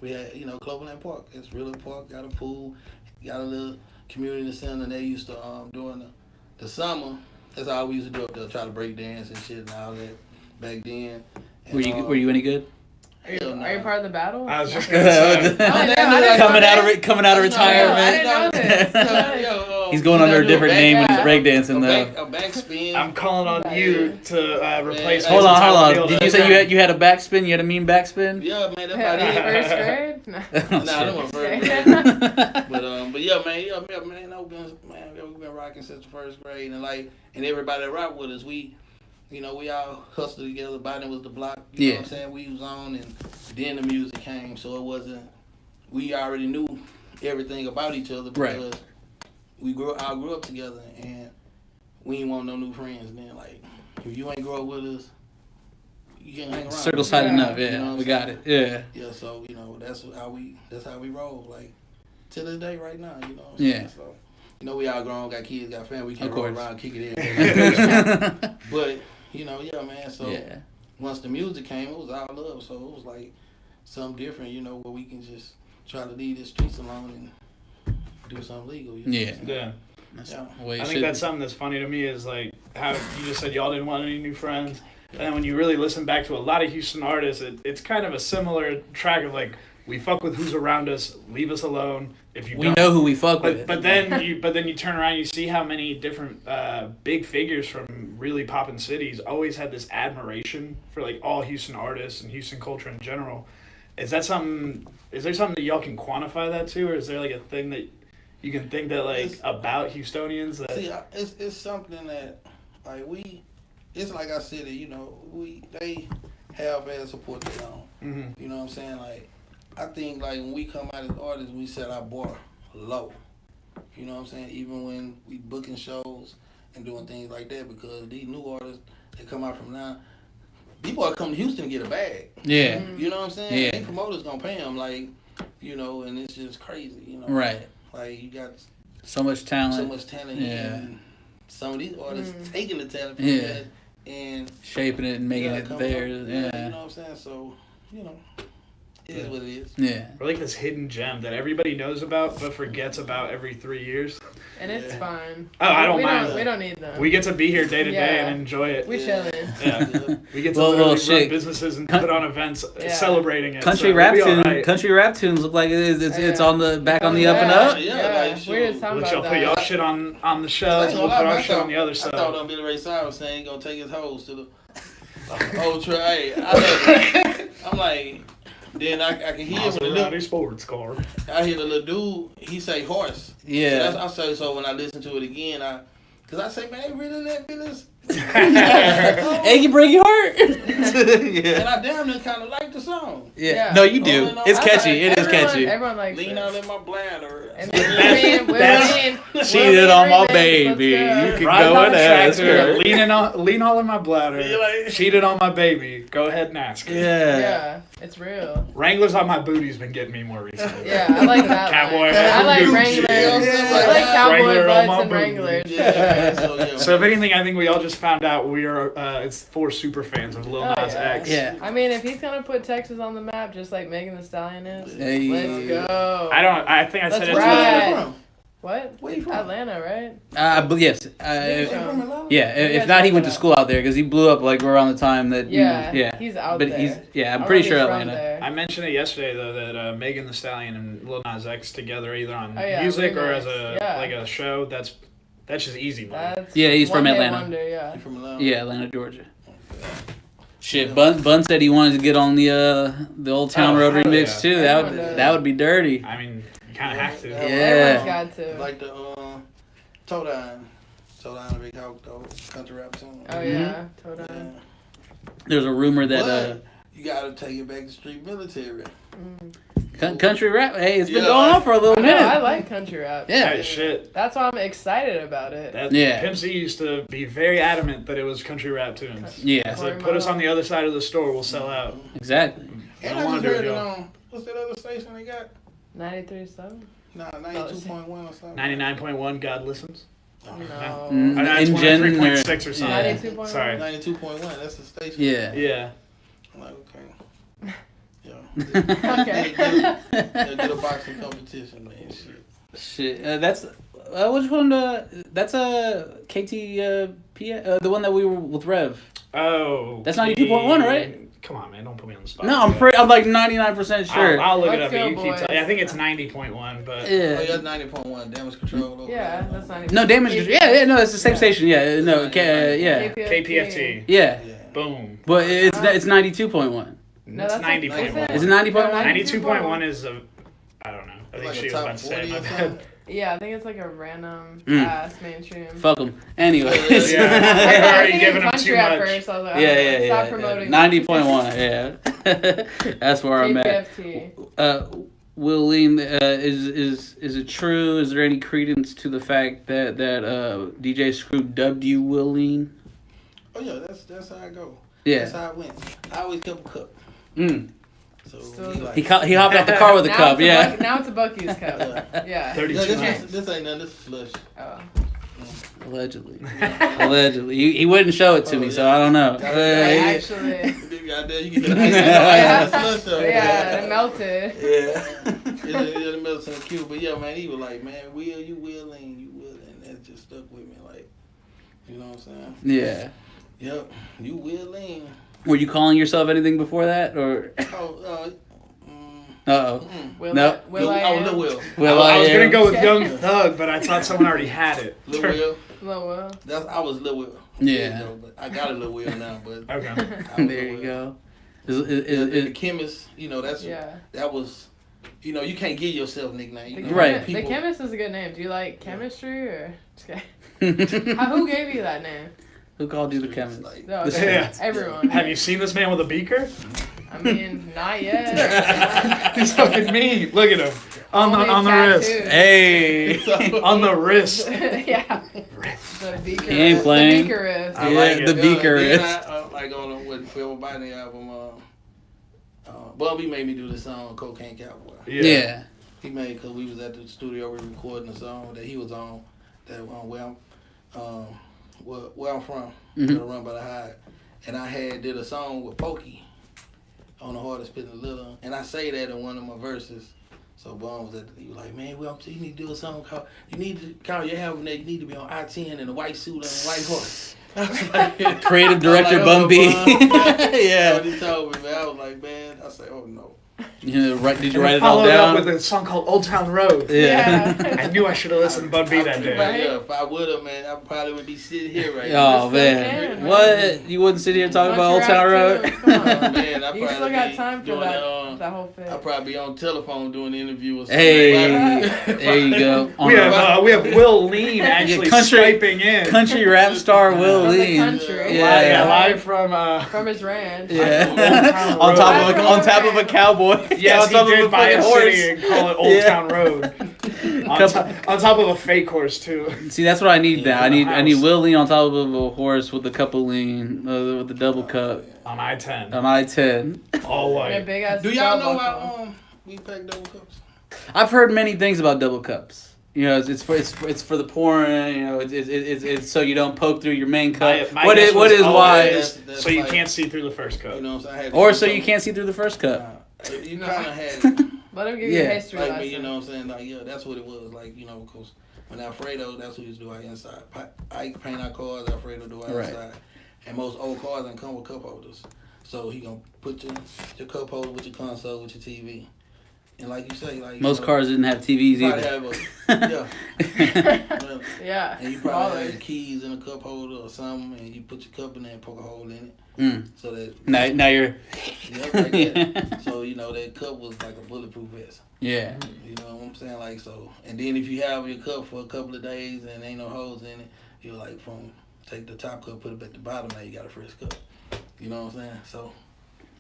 We had, Cloverland Park. It's really a park, got a pool, got a little community center, and they used to, during the summer, that's all we used to do up there, try to break dance and shit and all that back then. And, were you any good? Are you part of the battle? I was just going to say. Coming out of retirement. I didn't know this. He's going under a different name when he's breakdancing though. A backspin. I'm calling on you to replace. Hold on. Did you say you had a backspin? You had a mean backspin? Yeah, man. That's about it. First grade? Nah, that was first grade. But yeah, man. We've been rocking since the first grade, and everybody that rocked with us, we all hustled together. Botany was the block. You know what I'm saying? We was on, and then the music came, so it wasn't. We already knew everything about each other because. We all grew up together, and we ain't want no new friends. Then, if you ain't grow up with us, you can't hang around. Circle side enough, we got it. Yeah. Yeah, so that's how we roll. To this day, right now, So, we all grown, got kids, got family. We can't roll around, kick it in. But man. So once the music came, it was all love. So it was like something different, where we can just try to leave the streets alone and do something legal. Yeah. That's I think that's something that's funny to me is how you just said y'all didn't want any new friends. And when you really listen back to a lot of Houston artists, it's kind of a similar track of like, we fuck with who's around us, leave us alone. If you we know who we fuck with. But then you turn around, you see how many different big figures from really poppin' cities always had this admiration for like all Houston artists and Houston culture in general. Is there something that y'all can quantify that to, or is there like a thing that you can think that like about Houstonians that? See, it's something that like it's like I said, you know, they have as support their own. Mm-hmm. You know what I'm saying? Like, I think like when we come out as artists, we set our bar low. You know what I'm saying? Even when we booking shows and doing things like that, because these new artists that come out from now, people are coming to Houston to get a bag. Yeah. You know what I'm saying? Yeah. And promoters gonna pay them, like, you know, and it's just crazy. You know. Right. Like, you got so much talent. So much talent. Yeah. And some of these artists taking the talent from yeah. that and shaping it and making it theirs. Yeah. You know what I'm saying? So, you know, it is what it is. Yeah. We're like this hidden gem that everybody knows about but forgets about every 3 years. And it's fine. Oh, I don't mind. We don't need them. We get to be here day to day and enjoy it. We chilling. Yeah. We get to run businesses and put on events celebrating it. Country rap tunes look like it's on the back on the up and up. Yeah. We're just talking about that. Put y'all shit on the show. We'll put our shit on the other side. I thought Billy Ray Cyrus was saying he gonna take his hoes to the old tray. I'm like, then I can hear a sports car. I hear the little dude. He say horse. Yeah. So when I listen to it again, cause I say, man, they really let Billy's. Achy breaky heart. Yeah. And I damn near kind of like the song. Yeah. No, you do. It's catchy. It is catchy. Everyone likes Lean out in my bladder. And cheated on my baby. You can go and ask her. Lean all in my bladder. Cheated on my baby. Go ahead and ask her. Yeah. It's real. Wranglers on my booty's been getting me more recently. Yeah, I like that. Cowboy. I like Wranglers. I like cowboy butts and Wranglers. Yeah. So if anything, I think we all just found out we are it's 4 super fans of Lil Nas X. Yeah. I mean, if he's gonna put Texas on the map, just like Megan Thee Stallion is, let's go. I think I said it. Where you from? What? Where you from? Atlanta, right? Yes. Yeah. If not, he went to school out there because he blew up like around the time that. Yeah. He's out there. But I'm pretty sure Atlanta. There. I mentioned it yesterday though that Megan Thee Stallion and Lil Nas X together either on music or as a show. That's just easy money. He's from Atlanta. Wonder, yeah. He's from Atlanta. Yeah, Atlanta, Georgia. Shit, Bun said he wanted to get on the Old Town Road remix too. That would be dirty. I mean, you kind of have to. Everyone's got to. Like the Toe Down Big Hawk though, country rap song. Oh yeah, Toe Down. There's a rumor that you gotta take it back to street military. Country rap. Hey, it's been going on for a little minute. I like country rap. Yeah, shit. That's why I'm excited about it. Pimp C used to be very adamant that it was country rap tunes. Yeah. It's like, put us on the other side of the store, we'll sell out. Exactly. And I just heard it on, what's that other station they got? 93.7? Nah, 92.1 or something. 99.1, God Listens. No. It's 23.6 or something. 92.1? Sorry. 92.1, that's the station. Yeah. I'm like, okay. Okay. Get a boxing competition, man. Shit. That's which one? That's KTP. The one that we were with Rev. Oh. That's 92.1, right? Come on, man! Don't put me on the spot. No, I'm like 99% sure. I'll look it up. Go, You keep telling. I think it's 90.1, but Yeah. Oh, yeah, 90.1. Damage control. Yeah, that's 90. No, damage control. Yeah, no, it's the same station. Yeah, no, yeah. KPFT. Yeah. Boom. But it's 92.1. No, it's that's 90.1. Is it 90.1? 90.1 is I don't know. I think Like she a was top about to say 40 my or bad. something? Yeah, I think it's like a random ass mainstream. Fuck them. Anyways. Yeah. I've already given them too much. First, I was like, Yeah. Stop promoting. 90.1. Yeah. That's where I'm at. Willeen, is it true? Is there any credence to the fact that DJ Screw dubbed you Willeen? Oh yeah, that's how I go. Yeah. That's how I went. I always kept a cup. So he hopped out the car with a cup. Yeah. Now it's a Buc-ee's cup. Yeah. 32 this ain't nothing. This is slush. Oh. Allegedly. He wouldn't show it to me, so I don't know. Actually. You get the slush though. Yeah, it melted. Yeah. It melted in the cube. But yeah, man, he was like, man, you will, and that just stuck with me. Like, you know what I'm saying? Yeah. Yep, you will lean. Were you calling yourself anything before that, or? Uh-oh. No. I was Lil Will. Will I was am. gonna go with Young Thug, but I thought someone already had it. Lil Will. Lil Will. I was Lil Will. Yeah. But I got a Lil Will now, but Okay. There you go. The chemist, that was, you can't give yourself nickname. Right. The chemist is a good name. Do you like chemistry or just kidding? Who gave you that name? Who called you the chemist? No, everyone. Have you seen this man with a beaker? I mean, not yet. He's fucking mean. Look at him on the wrist. Hey, on the wrist. Yeah. The beaker. He ain't playing. The beaker wrist. I like the beaker wrist. Like on the Botany album, Bubby made me do the song "Cocaine Cowboy." Yeah. He made because we was at the studio recording a song that he was on. That where I'm from, Run by the Hide, and I did a song with Pokey on the hardest spitting little, and I say that in one of my verses. So Bum was he was like, man, you need to do a song called, you need to call your album that you need to be on I-10 in a white suit and a white horse. Like, creative director Bum B. Yeah. When he told me, man, I was like, man, I said, oh no. Did you write it all down? Followed up with a song called Old Town Road. Yeah. I knew I should have listened to Bun B that day. Yeah, if I would have, man, I probably would be sitting here right now. now. Oh, man. What? You wouldn't sit here talking about Old Town Road? Man, I you still got time for that whole thing. I'd probably be on telephone doing the interview or something. Hey, there you go. We have Will Lean actually Skyping in. Country rap star Will Lean. Country. Yeah. Live from his ranch. Yeah. on top of a cowboy. Yes, he did buy a city and call it Old Town Road. On top of a fake horse too. See, that's what I need now. I need Will Lean on top of a horse with a cup of lean, with the double cup. On I-10. On I-10. All white. Do y'all know why we pack double cups? I've heard many things about double cups. You know, it's for the pouring. You know, it's so you don't poke through your main cup. My what is why? So you can't see through the first cup. You know what I'm saying? Or so you can't see through the first cup. You kind of had. Let him give you a history like lesson. me, you know what I'm saying? Like, yeah, that's what it was. Like, because when Alfredo, that's what he used to do out inside. I paint our cars, Alfredo do out inside. And most old cars don't come with cup holders. So he gonna put your cup holder with your console, with your TV. And like you say, like most cars didn't have TVs either. Yeah. And you probably have your keys in a cup holder or something, and you put your cup in there and poke a hole in it. So that now you're like that. So that cup was like a bulletproof vest. Yeah. You know what I'm saying? Like, so, and then if you have your cup for a couple of days and ain't no holes in it, you're like take the top cup, put it at the bottom, now you got a fresh cup. You know what I'm saying? So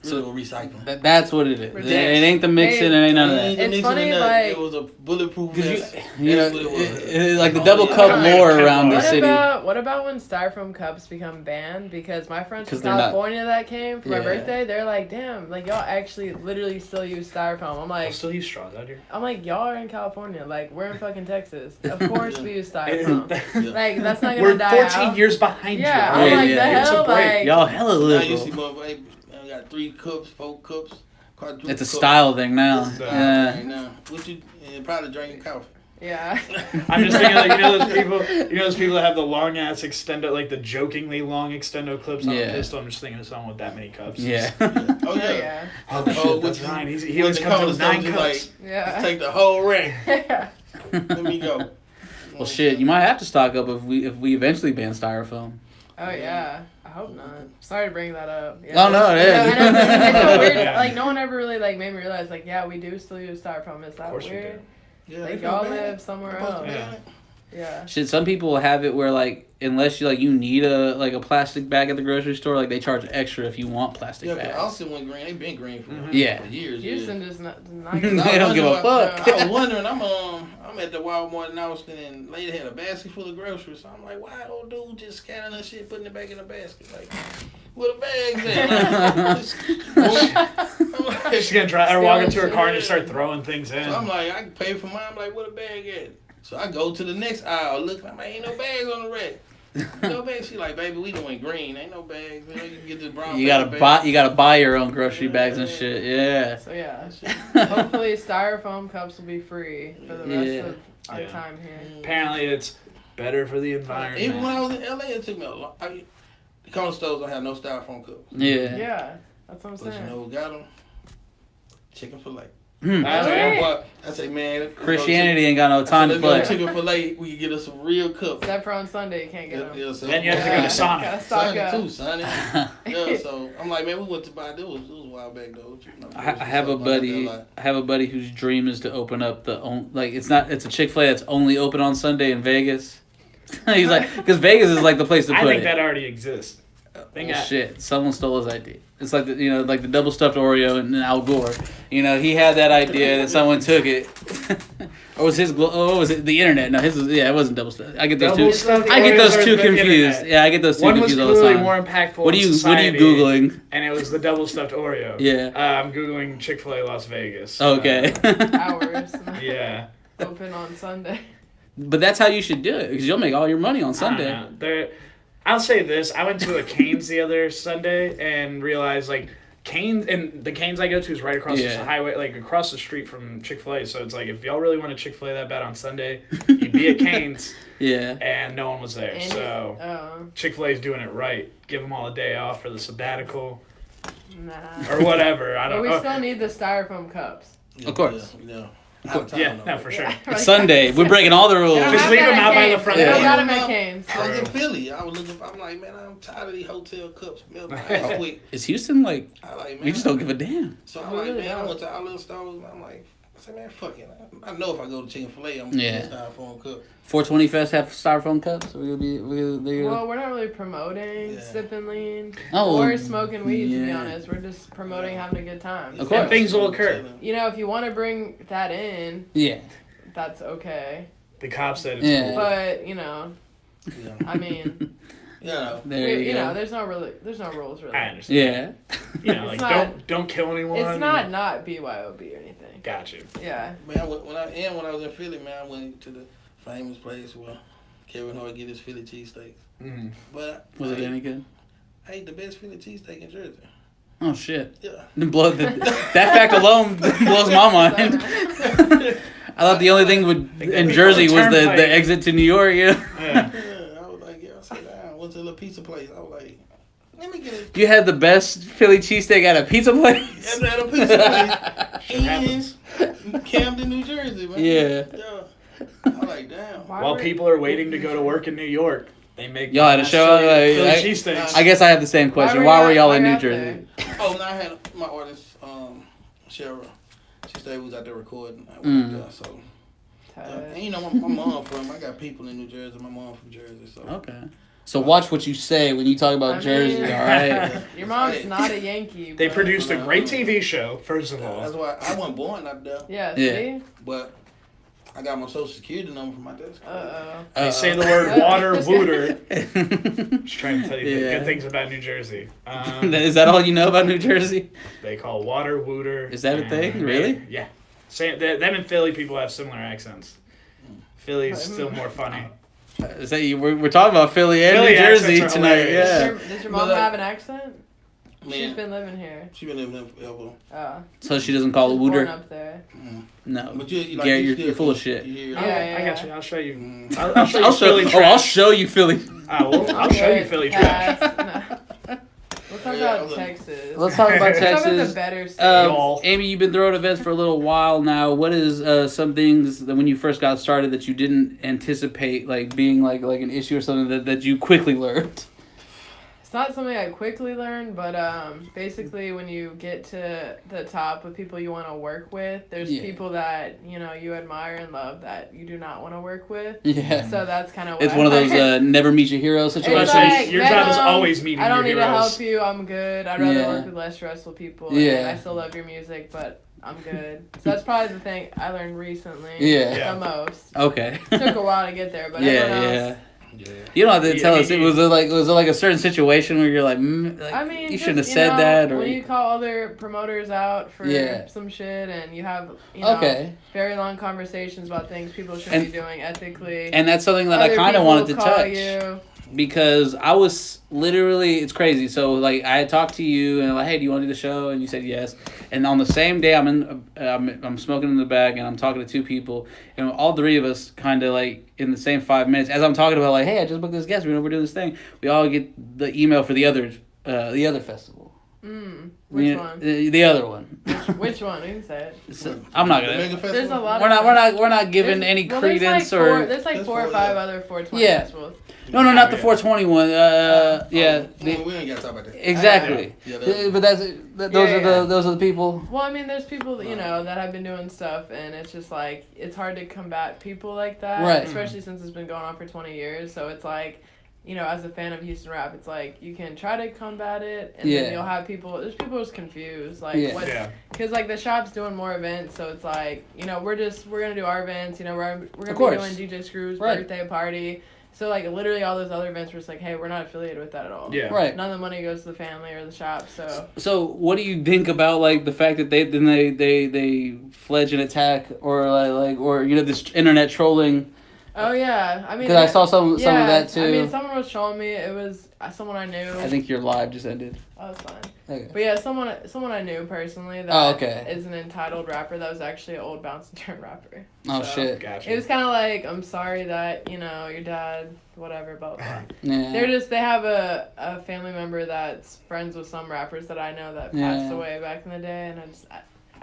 recycling. That's what it is. It ain't the mixing, it ain't none of that. It's funny, like it was a bulletproof vest. That's what it was. It's like the double cup lore around the city. What about when styrofoam cups become banned? Because my friends from California that came for my birthday, they're like, damn, like y'all actually literally still use styrofoam. I'm like, still use straws out here. I'm like, y'all are in California, like we're in fucking Texas. Of course we use styrofoam. Like that's not gonna die out. We're 14 years behind you. Yeah, I'm like the hell, like y'all hella liberal. Now you see motherfuckers got 3 cups, 4 cups. It's a style thing now. What you probably drinking coffee. Yeah. I'm just thinking like those people that have the long ass extendo, like the jokingly long extendo clips on the pistol. I'm just thinking of someone with that many cups. Yeah. Oh yeah. That's Ryan. He always comes with 9 cups. Like, let's take the whole ring. Let me go. Well, shit, you might have to stock up if we eventually ban styrofoam. Oh yeah. I hope not. Sorry to bring that up. Yeah, no, it's weird. Like no one ever really like made me realize like we do still use styrofoam. Is that weird? Yeah, like y'all live somewhere else. Yeah. Shit, some people have it where like unless you need a plastic bag at the grocery store, like they charge extra if you want plastic bags. Yeah, Austin went green. They've been green for years. Houston does not. They don't give a fuck. I was wondering. I'm at the Walmart in Austin, and lady had a basket full of groceries. So I'm like, why old dude just scanning that shit, putting it back in the basket? Like, where the bags at? She's gonna walk into her car and just start throwing things in. So I'm like, I can pay for mine. I'm like, where the bag at? So I go to the next aisle, look, I'm like, ain't no bags on the rack. No bags. She like, baby, we doing green. Ain't no bags. Man, you can get this brown. You gotta buy your own grocery bags and shit. Yeah. So hopefully styrofoam cups will be free for the rest of our time here. Apparently, it's better for the environment. Even when I was in LA, it took me a long. corner stores don't have no styrofoam cups. Yeah. Yeah, that's what I'm But saying. you know who got them? Chicken-fil-A. Really? I say, man, Christianity ain't got no time to play. Chicken-fil-A, we can get us some real cups. Except for on Sunday, you can't get them. So Then you have to go to Sonic. Gotta stock up. Too, Sonny. Yeah, so I'm like, man, we went to buy those. It was a while back though. I have a buddy. I have a buddy whose dream is to open up it's a Chick-fil-A that's only open on Sunday in Vegas. He's like, because Vegas is like the place to put it. I think that already exists. Shit, someone stole his idea. It's like the double stuffed Oreo and Al Gore. He had that idea that someone took it. Or was his? Oh, was it the internet? No, his was. Yeah, it wasn't double stuffed. I get those two. I get those two confused. Yeah, I get those two confused all the time. One was clearly more impactful. What are you googling? And it was the double stuffed Oreo. Yeah. I'm googling Chick-fil-A Las Vegas. Okay. Hours. Yeah. Open on Sunday. But that's how you should do it, because you'll make all your money on Sunday. I'll say this. I went to a Cane's the other Sunday and realized, like, Cane's, and the Cane's I go to is right across the highway, like, across the street from Chick-fil-A. So it's like, if y'all really want a Chick-fil-A that bad on Sunday, you'd be at Cane's. Yeah. And no one was there. So Chick-fil-A's doing it right. Give them all a day off for the sabbatical. Nah. Or whatever. I don't know. But we still need the styrofoam cups. Of course. Yeah. No, for sure. It's Sunday. We're breaking all the rules. Just leave them out by the front door. door. They got them at Cane's. I was in Philly. I was looking. I'm like, man, I'm tired of these hotel cups. Quick. Is Houston like? I like, man. We just don't give a damn. So I'm like, man, I went to our little stores. I'm like, I said, man, fuck it. I know if I go to Chick-fil-A, I'm gonna get a styrofoam cup. 420 Fest have styrofoam cups. We're gonna Well, we're not really promoting sipping lean or or smoking weed. To be honest, we're just promoting having a good time. Of course, things will occur. If you want to bring that in, that's okay. The cops said it's cool. But I mean. There's no rules really. I understand. Yeah. Don't kill anyone. It's not BYOB or anything. Got you. Yeah. Man, when I was in Philly, man, I went to the famous place where Kevin Hart get his Philly cheesesteaks. Mm-hmm. But was it any good? I ate the best Philly cheesesteak in Jersey. Oh shit! Yeah. That fact alone blows my mind. I thought the only thing in Jersey was the exit to New York. Yeah. I was like, I sat down. Went to a little pizza place. I was like, let me get it. You had the best Philly cheesesteak at a pizza place? At a pizza place in Camden, New Jersey, man. Yeah. I was like, damn. While people are waiting to go to work in New York, they make y'all had a show. Philly cheesesteaks. I guess I have the same question. Why were y'all in New Jersey? Oh, no, I had my artist, Cheryl. She stayed. We was out there recording. I went there, so. And my mom I got people in New Jersey. My mom from Jersey, so. Okay. So watch what you say when you talk about Jersey, all right? Your mom's not a Yankee. They produced a great TV show, first of all. That's why I wasn't born out there. Yeah, see? But I got my social security number from my desk. They say the word water wooter. Just trying to tell you the good things about New Jersey. Is that all you know about New Jersey? They call water wooter. Is that a thing? Really? Yeah. Them and Philly people have similar accents. Philly's still more funny. We're talking about Philly and New Jersey tonight. Yeah. Does your mom have an accent? Man, she's been living here. She's been living here forever. Oh. So she doesn't call it wooter? Up there. No. But Garrett, you're full of shit. I got you. I'll show you. I'll show you Philly. I'll show you Philly trash. Let's talk about Texas. Let's talk about Texas. Let's talk about the better state. Amy, you've been throwing events for a little while now. What is some things that when you first got started that you didn't anticipate like being like an issue or something that you quickly learned? It's not something I quickly learned, but basically when you get to the top with people you want to work with, there's people that you admire and love that you do not want to work with. Yeah. So that's kind of what it's one of those never meet your hero situations. Like, your job is always meeting your heroes. I don't need to help you. I'm good. I'd rather work with less stressful people. Yeah. I still love your music, but I'm good. So that's probably the thing I learned recently. Yeah. The most. Okay. Took a while to get there, but everyone else. Yeah. You don't have to tell us. Was it like a certain situation where you're like, I mean, you shouldn't have said that, or when you call other promoters out for some shit, and you have very long conversations about things people shouldn't be doing ethically, and that's something that I kind of wanted to touch. because I was literally, it's crazy. So like I had talked to you and like, hey, do you want to do the show? And you said yes. And on the same day, I'm smoking in the back and I'm talking to two people, and all three of us kind of like in the same 5 minutes as I'm talking about like, hey, I just booked this guest. We're doing this thing. We all get the email for the other festival. Which one? The other one. Which one? You can say it. So, I'm not gonna. There's a lot. We're not giving any credence there's like four or five other 420 festivals. No, not the 420 one. Yeah. We ain't gotta talk about that. Exactly. But those are the people. Well, I mean, there's people that, that have been doing stuff, and it's just like it's hard to combat people like that, right? Especially since it's been going on for 20 years. So it's like, as a fan of Houston rap, it's like you can try to combat it, and then you'll have there's people just confused, like because like the shop's doing more events, so it's like we're gonna do our events, we're gonna be doing DJ Screw's birthday party. So, like, literally all those other events were just like, hey, we're not affiliated with that at all. Yeah. Right. None of the money goes to the family or the shop, so. So, what do you think about, like, the fact that they fledge an attack or this internet trolling? Oh, yeah. I mean. Because I saw some of that, too. I mean, someone was showing me. It was someone I knew. I think your live just ended. Oh, it's fine. Okay. But yeah, someone I knew personally that is an entitled rapper that was actually an old bounce and turn rapper. Oh, so shit. Gotcha. It was kind of like, I'm sorry that, your dad, whatever, blah, blah. Yeah. They have a family member that's friends with some rappers that I know that passed away back in the day, and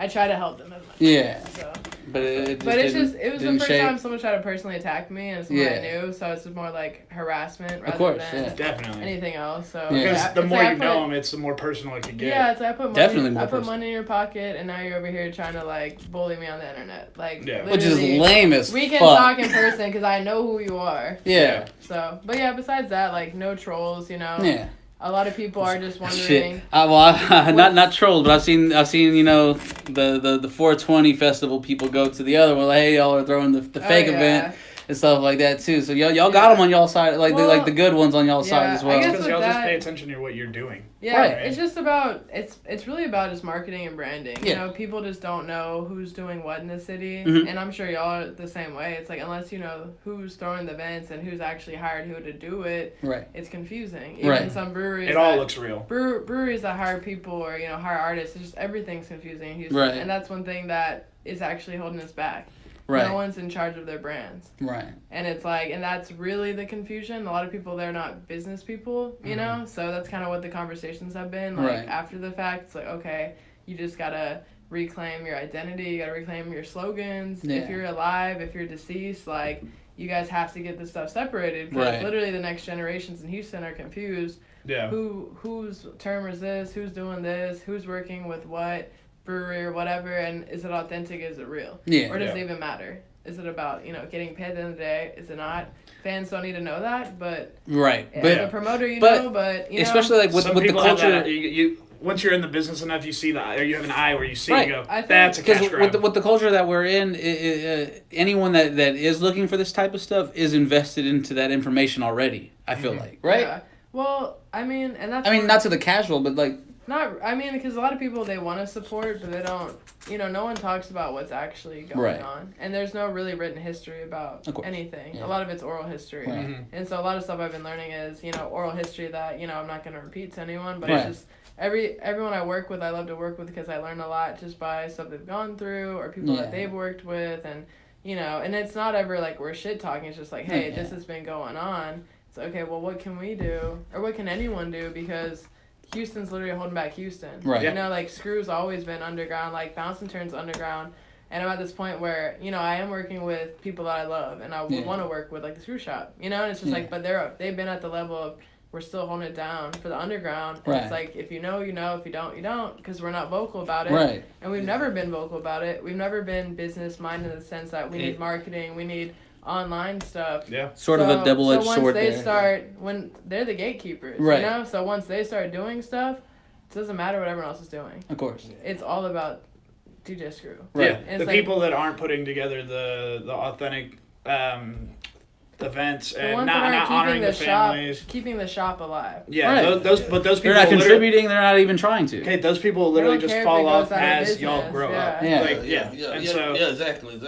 I try to help them as much as I can, so. But it was the first time someone tried to personally attack me, and it's someone I knew, so it's more like harassment rather than definitely anything else. So because the more you know them, it's the more personal it can get. Yeah, it's like I put money in your pocket, and now you're over here trying to like bully me on the internet, like which is lame as fuck. We can talk in person because I know who you are. Yeah. So, but yeah, besides that, like no trolls, Yeah. A lot of people are just wondering. Shit. Not trolls, but I've seen the 420 festival people go to the other one. Like, hey, y'all are throwing the fake event and stuff like that too. So y'all got them on y'all side, like the good ones on y'all side as well. Because y'all just pay attention to what you're doing. Yeah, it's just about it's really about just marketing and branding. Yeah. People just don't know who's doing what in the city, and I'm sure y'all are the same way. It's like unless you know who's throwing the events and who's actually hired who to do it, it's confusing. Even some breweries, it all looks real. Breweries that hire people or hire artists, it's just everything's confusing in Houston, and that's one thing that is actually holding us back. Right. No one's in charge of their brands. Right. And it's like, and that's really the confusion. A lot of people, they're not business people, you know? So that's kind of what the conversations have been. Like, after the fact, it's like, okay, you just got to reclaim your identity. You got to reclaim your slogans. Yeah. If you're alive, if you're deceased, like, you guys have to get this stuff separated. Because literally the next generations in Houston are confused. Yeah. Whose term is this? Who's doing this? Who's working with what? Brewery or whatever, and is it authentic? Is it real? Yeah. Or does it even matter? Is it about getting paid at the end of the day? Is it not? Fans don't need to know that, but as a promoter, but especially like with the culture, you once you're in the business enough, you see or you have an eye where you see, you go, that's a cash grab. With the culture that we're in, anyone that is looking for this type of stuff is invested into that information already. I feel like, right? Yeah. Well, I mean, and that's. Not to the casual, but like. Because a lot of people, they want to support, but they don't, no one talks about what's actually going on. And there's no really written history about anything. Yeah. A lot of it's oral history. Right. Mm-hmm. And so a lot of stuff I've been learning is, oral history that, I'm not going to repeat to anyone, but it's just everyone I work with, I love to work with because I learn a lot just by stuff they've gone through or people that they've worked with. And, and it's not ever like we're shit talking. It's just like, hey, this has been going on. It's okay, well, what can we do? Or what can anyone do? Because Houston's literally holding back Houston. Right. Like, Screw's always been underground, like, Bounce and Turn's underground. And I'm at this point where, I am working with people that I love, and I would want to work with, like, the Screw Shop, and it's just like, but they've been at the level of, we're still holding it down for the underground. And it's like, if you know, you know, if you don't, you don't, because we're not vocal about it. Right. And we've never been vocal about it. We've never been business-minded in the sense that we need marketing, we need online stuff. Yeah. Sort of a double-edged sword. So once they start, when they're the gatekeepers, so once they start doing stuff, it doesn't matter what everyone else is doing. Of course. It's all about DJ Screw. Right. Yeah. The people that aren't putting together the authentic events and not honoring the families, keeping the shop alive. Yeah. Those people they're not contributing. They're not even trying to. Okay. Those people literally just fall off as y'all grow up. Yeah. And so exactly.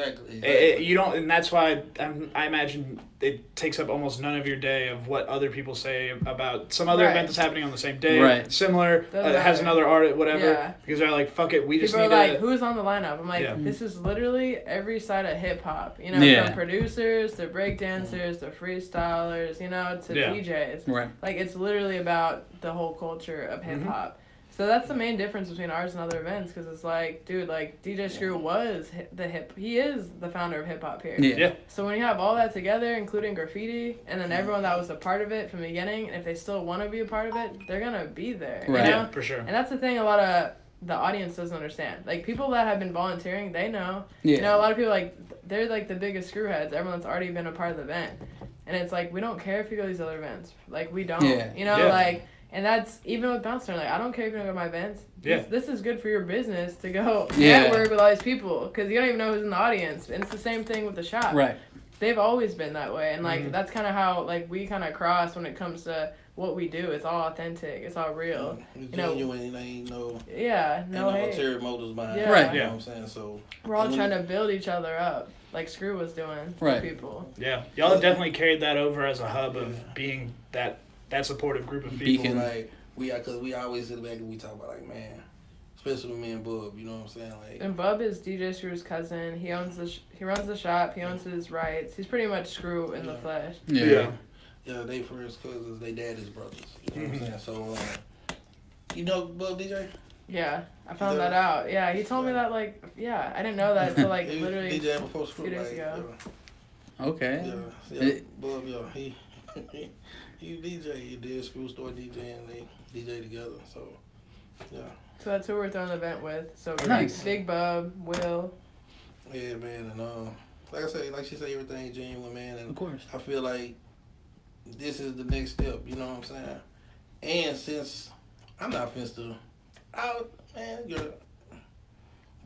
You don't, and that's why I imagine it takes up almost none of your day of what other people say about some other event that's happening on the same day. Right. Similar, has another art, whatever. Yeah. Because they're like, fuck it, we just need to... People are like, who's on the lineup? I'm like, this is literally every side of hip-hop. You know, from producers to breakdancers to freestylers, you know, to DJs. Right. Like, it's literally about the whole culture of hip-hop. So that's the main difference between ours and other events, because it's like, dude, like, DJ Screw was he is the founder of hip-hop here. Yeah. So when you have all that together, including graffiti, and then everyone that was a part of it from the beginning, and if they still want to be a part of it, they're going to be there. Right. You know? Yeah, for sure. And that's the thing a lot of the audience doesn't understand. Like, people that have been volunteering, they know. Yeah. You know, a lot of people, like, they're, like, the biggest screwheads. Everyone's already been a part of the event. And it's like, we don't care if you go to these other events. Like, we don't. Yeah. You know, like... And that's even with Bouncer. Like, I don't care if you don't go to my events. Yeah. This is good for your business to go network with all these people, because you don't even know who's in the audience. And it's the same thing with the shop. Right. They've always been that way. And, like, that's kind of how, like, we kind of cross when it comes to what we do. It's all authentic. It's all real. It's genuine. Ain't no... Yeah, no hate. ulterior motives behind it. Right. You know what I'm saying? So... We're all trying to build each other up, like Screw was doing for people. Yeah. Y'all have definitely carried that over as a hub of being that supportive group of people. Beacon. Like, because we always sit back and we talk about, like, man, especially with me and Bub, you know what I'm saying? Like, and Bub is DJ Screw's cousin. He owns he runs the shop. He owns his rights. He's pretty much Screw in the flesh. Yeah, they first cousins. They dad is brothers. You know what I'm saying? So, you know Bub DJ? Yeah, I found that out. Yeah, he told me that, like, I didn't know that until, like, literally DJ before Screw, 2 days ago. Okay. Bub, he DJ, he did Screw Store DJ, and they DJ together, so, So that's who we're throwing the event with. So Nice. Big Bub, Will. Yeah, man, and like I say, like she said, everything genuine, man, and Of course. I feel like this is the next step, you know what I'm saying? And since I'm not finished man, you're a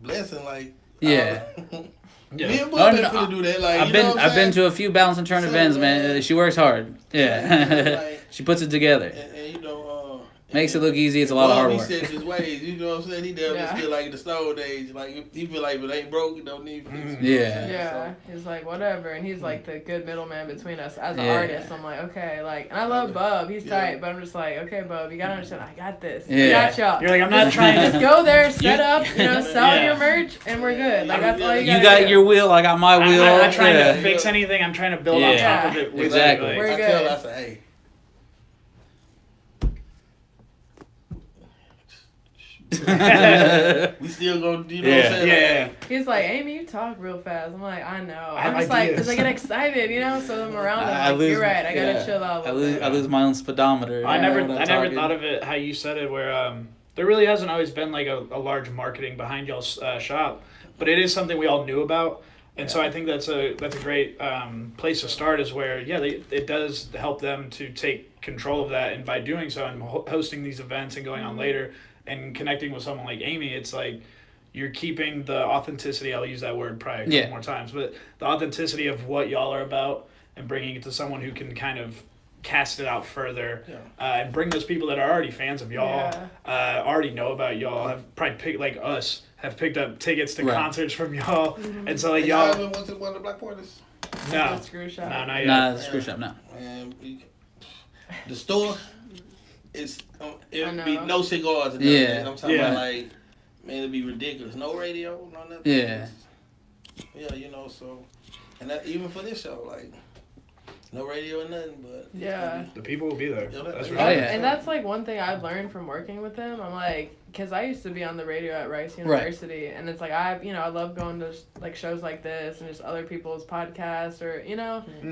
blessing, like, Yeah. me and Bub ain't finna do that, like, I've been to a few Balance and Turn events, man. She works hard. Yeah. Like, she puts it together. and you know, makes it look easy. It's a lot of hard work. He said his ways, you know what I'm saying? He never feel like the stone age. Like, he feel like if it ain't broke, it don't need fixing. Yeah. He's like, whatever. And he's like the good middleman between us as an artist. I'm like, okay, like, and I love Bub. He's tight, but I'm just like, okay, Bub, you gotta understand, I got this. I got y'all. You're like, I'm not trying to just go there, set up, sell your merch, and we're good. Like, that's all you gotta You got do. your wheel, I got my wheel. I'm not trying to fix anything. I'm trying to build on top of it. Exactly. We're good. I say, hey. We still gonna, you know what I'm saying? Yeah. He's like, Amy, you talk real fast. I'm like, I know. I'm have just like, ideas. because I get excited, so I'm around him. Like, you're right. I gotta chill out a little bit. I lose my own speedometer. I never thought of it how you said it, where there really hasn't always been like a large marketing behind y'all's shop, but it is something we all knew about. And so I think that's a great place to start, is where it does help them to take control of that, and by doing so and hosting these events and going on later and connecting with someone like Amy, it's like you're keeping the authenticity. I'll use that word probably a couple more times, but the authenticity of what y'all are about, and bringing it to someone who can kind of cast it out further, and bring those people that are already fans of y'all, already know about y'all, have probably picked, like us, have picked up tickets to concerts from y'all, and so like y'all. Ever went to one of the Black Porters? No, The Screw Shop. no, not yet. Nah, the Screw Shop, no. And the store, it'd be know. no cigars. And I'm talking about, like, man, it'd be ridiculous. No radio, no nothing. Yeah. Yeah, so, and that even for this show, like, no radio or nothing, but the people will be there. That's for Oh, sure. yeah. And that's like one thing I've learned from working with him. I'm like, because I used to be on the radio at Rice University, and it's like I love going to like shows like this and just other people's podcasts or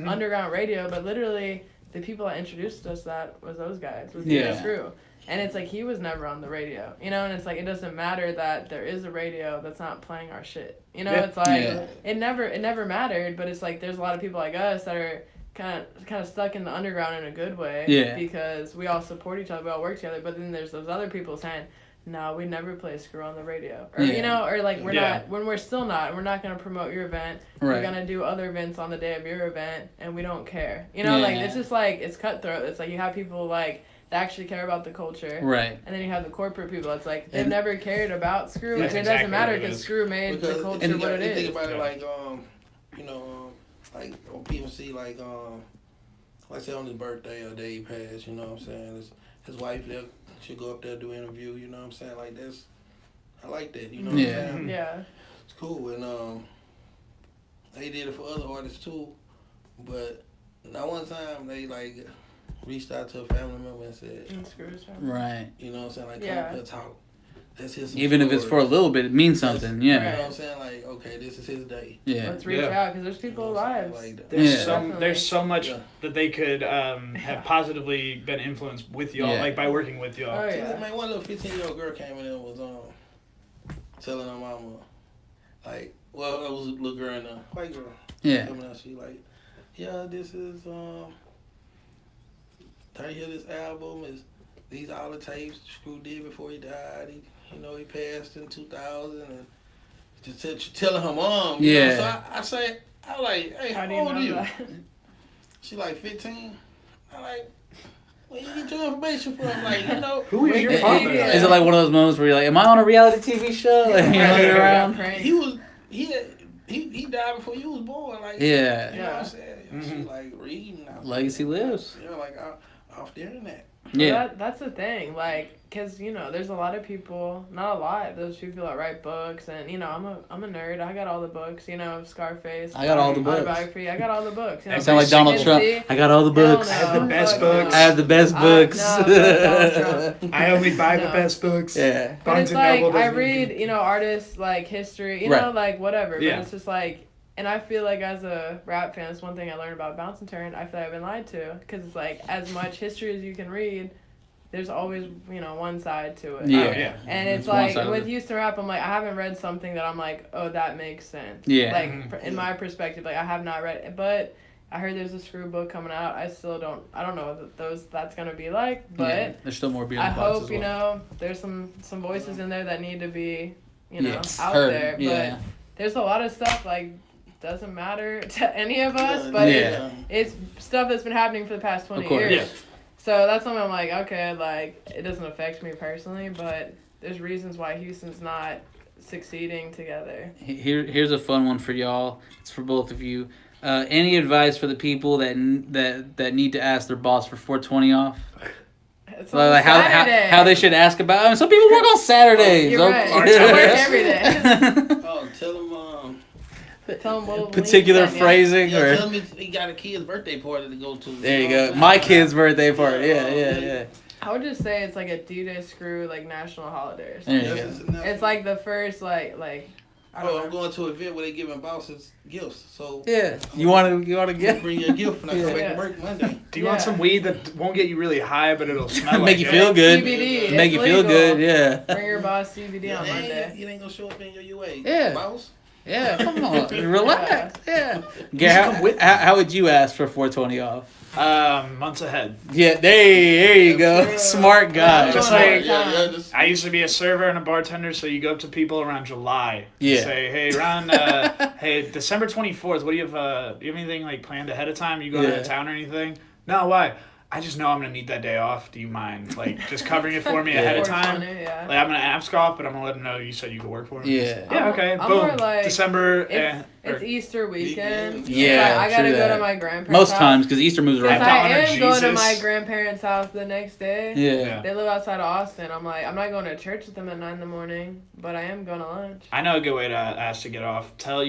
underground radio. But literally, the people that introduced us that was those guys. Was Screw. And it's like he was never on the radio, and it's like it doesn't matter that there is a radio that's not playing our shit. It's like it never mattered, but it's like there's a lot of people like us that are kind of stuck in the underground in a good way, because we all support each other, we all work together. But then there's those other people saying, no, we never play Screw on the radio, or or like we're not, when we're still not, we're not going to promote your event. We're going to do other events on the day of your event, and we don't care. Like it's just like it's cutthroat. It's like you have people like that actually care about the culture, right? And then you have the corporate people. It's like they've never cared about Screw, and it exactly doesn't matter because Screw made the culture what it is. Think about it, like like when people see like say on his birthday or day he passed, you know what I'm saying? His wife there should go up there do an interview, you know what I'm saying? Like I like that, you know what I'm saying? Yeah. It's cool, and they did it for other artists too, but not one time they like reached out to a family member and said, right. You know what I'm saying? Like, come up here talk. Let's hear some even stories. if it's for a little bit, it means something. Yeah. You know what I'm saying? Like, okay, this is his day. Yeah. Let's reach out because there's people alive. Like, There's so much that they could have positively been influenced with y'all, like by working with y'all. Oh, yeah. Man, one little 15-year-old girl came in and was telling her mama, like, well, it was a little girl and a white girl. Yeah. Coming out, she like, yeah, this is I hear this album is these all the tapes Screw did before he died. He passed in 2000 and just telling her mom. Yeah. You know? So I like, hey, how old are you? She like 15. I like, where you get your information from? Like, who is your father? Is it like one of those moments where you're like, am I on a reality TV show? Like, looking around. He died before you was born. Like, yeah. You know what I'm saying? Mm-hmm. She like reading. Legacy lives. Like off the internet. Yeah. That's the thing, like, because, there's a lot of people, not a lot, those people that write books, and, I'm a nerd, I got all the books, Scarface. I got all the books. Autobiography, I got all the books. I sound like Donald Trump. I got all the books. I have the best books. I have the best books. I only buy the best books. Yeah. But it's like, I read, artists, like, history, like, whatever, but it's just like, and I feel like as a rap fan, it's one thing I learned about Bounce and Turn. I feel like I've been lied to. Because it's like, as much history as you can read, there's always, one side to it. Yeah. And it's like, with Houston rap, I'm like, I haven't read something that I'm like, oh, that makes sense. Yeah. Like, in my perspective, like, I have not read it. But I heard there's a Screw book coming out. I don't know what that's going to be like. But there's still more being I box hope, as well. there's some voices in there that need to be, out heard. there. Yeah. But there's a lot of stuff, like, doesn't matter to any of us, but it's stuff that's been happening for the past 20 years. Yeah. So that's something I'm like, okay, like, it doesn't affect me personally, but there's reasons why Houston's not succeeding together. Here's a fun one for y'all. It's for both of you. Any advice for the people that need to ask their boss for 420 off? It's like how they should ask about. I mean, some people work on Saturdays. You're right. I work every day. Oh, tell them. Particular phrasing or tell me he got a kid's birthday party to go to. There you go. My kid's birthday party. Yeah. I would just say it's like a Adidas Screw like national holiday or There something. It's like the first like I don't know. I'm going to an event where they giving bosses gifts. So yeah, you want to get bring your gift when I come back to work Monday. Do you want some weed that won't get you really high, but it'll smell make like you feel good? CBD. Make you feel good. Yeah. Bring your boss CBD on Monday. You ain't gonna show up in your UA. Yeah. Boss. Yeah, come on, relax. Yeah. How would you ask for 420 off? Months ahead. Yeah, there you go. Smart guy. Just like I used to be a server and a bartender, so you go up to people around July. Yeah. And say, hey, around hey, December 24th. What do you have? Do you have anything like planned ahead of time? You going out of town or anything? No, why? I just know I'm gonna need that day off. Do you mind just covering it for me ahead of time? Like I'm gonna ask off, but I'm gonna let them know you said you could work for me. Yeah. Yeah. Okay. I'm boom. more like, December. It's Easter weekend. Yeah. I gotta go to my grandparents' most house. times because Easter moves around. I am going to my grandparents' house the next day. Yeah. They live outside of Austin. I'm like, I'm not going to church with them at 9 a.m, but I am going to lunch. I know a good way to ask to get off. Tell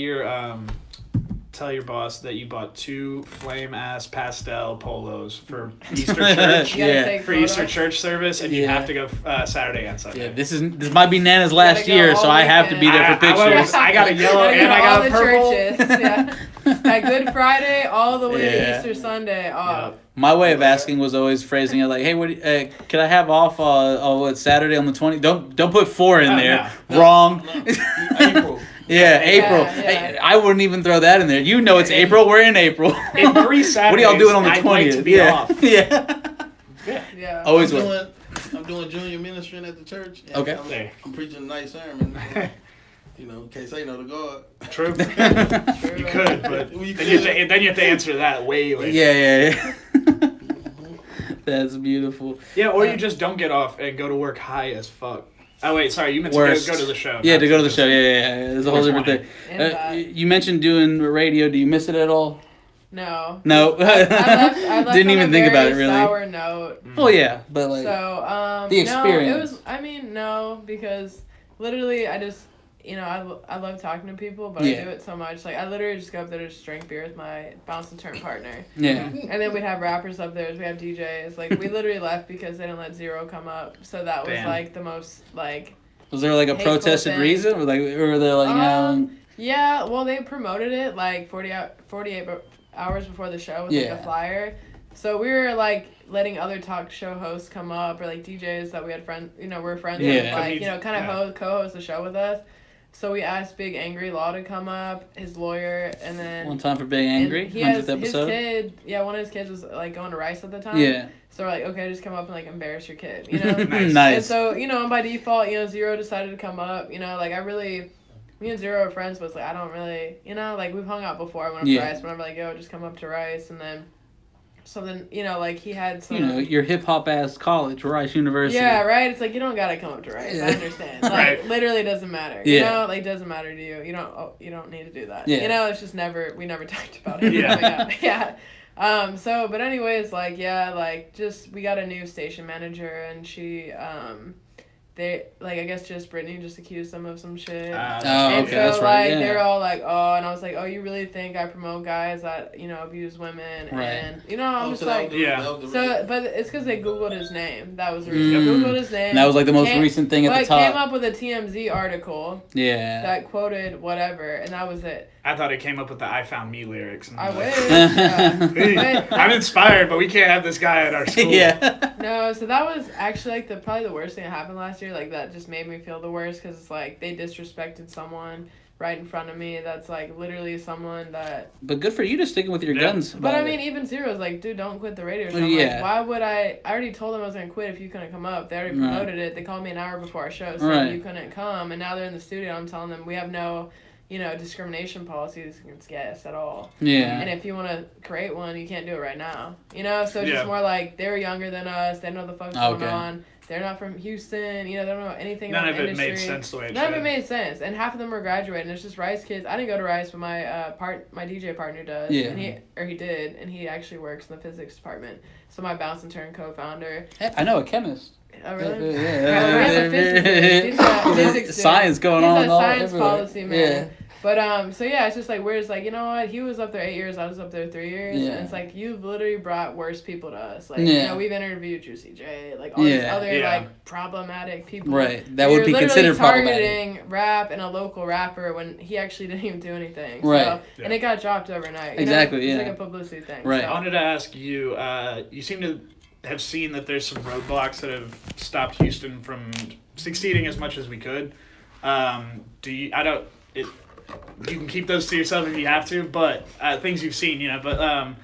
your boss that you bought 2 flame-ass pastel polos for Easter church. For Easter church service, and you have to go Saturday and Sunday. Yeah, this might be Nana's last year, so I have to be there for pictures. I got a yellow and I got a purple. Churches, At Good Friday all the way to Easter Sunday off. Yep. My way of asking was always phrasing it like, "Hey, what? Could I have off on Saturday on the 20th? Don't put 4 in there. No. Wrong. April. Yeah, April. Yeah. Hey, I wouldn't even throw that in there. You know it's April. We're in April. In 3 Saturdays, what are y'all doing on the 20th? I'd like to be off. Yeah. Always I'm doing junior ministering at the church. Okay. I'm preaching a nice sermon. Can't say no to God. True. You could, but then you have to answer that way later. Yeah. That's beautiful. Yeah, or you just don't get off and go to work high as fuck. Oh, wait, sorry. You meant to go to the show. Yeah, to go to the show. Yeah. It's a whole different thing. You mentioned doing radio. Do you miss it at all? No. I left Didn't even think about it really. Sour note. Well, yeah, but like the experience. No, because literally I just, I love talking to people, but I do it so much. Like I literally just go up there to just drink beer with my bounce and turn partner. Yeah. And then we'd have rappers up there. We have DJs. Like we literally left because they didn't let Zero come up. So that was like the most like. Was there like a protested reason, or were they like Yeah, well they promoted it like 48 hours before the show with like a flyer. So we were like letting other talk show hosts come up or like DJs that we had friends, we're friends with, like, kind of co-host the show with us. So we asked Big Angry Law to come up, his lawyer, and then... One time for Big Angry? He has episode? His kid, one of his kids was like going to Rice at the time. Yeah. So we're like, okay, just come up and like embarrass your kid, Nice. And so, by default, Zero decided to come up, like me and Zero are friends, but it's like, I don't really, like we've hung out before. I went up to Rice, whenever like, yo, just come up to Rice, and then... So then, like, he had some... your hip-hop-ass college, Rice University. Yeah, right? It's like, you don't gotta come up to Rice. I understand. Like, literally it doesn't matter. Like, it doesn't matter to you. You don't need to do that. Yeah. It's just we never talked about it. Yeah. But anyways, like, we got a new station manager, and she, I guess just Brittany just accused them of some shit. And so, that's right. They're all like, oh, and I was like, oh, you really think I promote guys that, abuse women? Right. And, I'm just like, but it's because they Googled his name. That was the reason. Googled his name. And that was like the most recent thing at the top. But came up with a TMZ article. Yeah. That quoted whatever, and that was it. I thought it came up with the I Found Me lyrics. I wish. I'm inspired, but we can't have this guy at our school. Yeah. No, so that was actually like probably the worst thing that happened last year. Like that just made me feel the worst because it's like they disrespected someone right in front of me. That's like literally someone that. But good for you to sticking with your guns. But I mean, even Zero's like, dude, don't quit the radio show. Like, why would I already told them I was gonna quit if you couldn't come up. They already promoted it. They called me an hour before our show, so you couldn't come. And now they're in the studio. I'm telling them we have no. Discrimination policies against guests at all. Yeah. And if you want to create one, you can't do it right now. So it's just more like they're younger than us. They know the fuck's going on. They're not from Houston. They don't know anything about the industry. None of it made sense the way it None of it made sense. And half of them were graduating. It's just Rice kids. I didn't go to Rice, but my DJ partner does. Yeah. And he did. And he actually works in the physics department. So my Bounce and Turn co-founder. Hey, I know a chemist. Oh, really? Science going on. He's a science policy man. Yeah. But, it's just like, we're just like, you know what? He was up there 8 years, I was up there 3 years. Yeah. And it's like, you've literally brought worse people to us. Like, we've interviewed Juicy J, like, all these other, like, problematic people. Right. That would be considered targeting rap and a local rapper when he actually didn't even do anything. Right. So, and it got dropped overnight. Exactly, It's like a publicity thing. Right. So. I wanted to ask you, you seem to have seen that there's some roadblocks that have stopped Houston from succeeding as much as we could. You can keep those to yourself if you have to, but things you've seen, But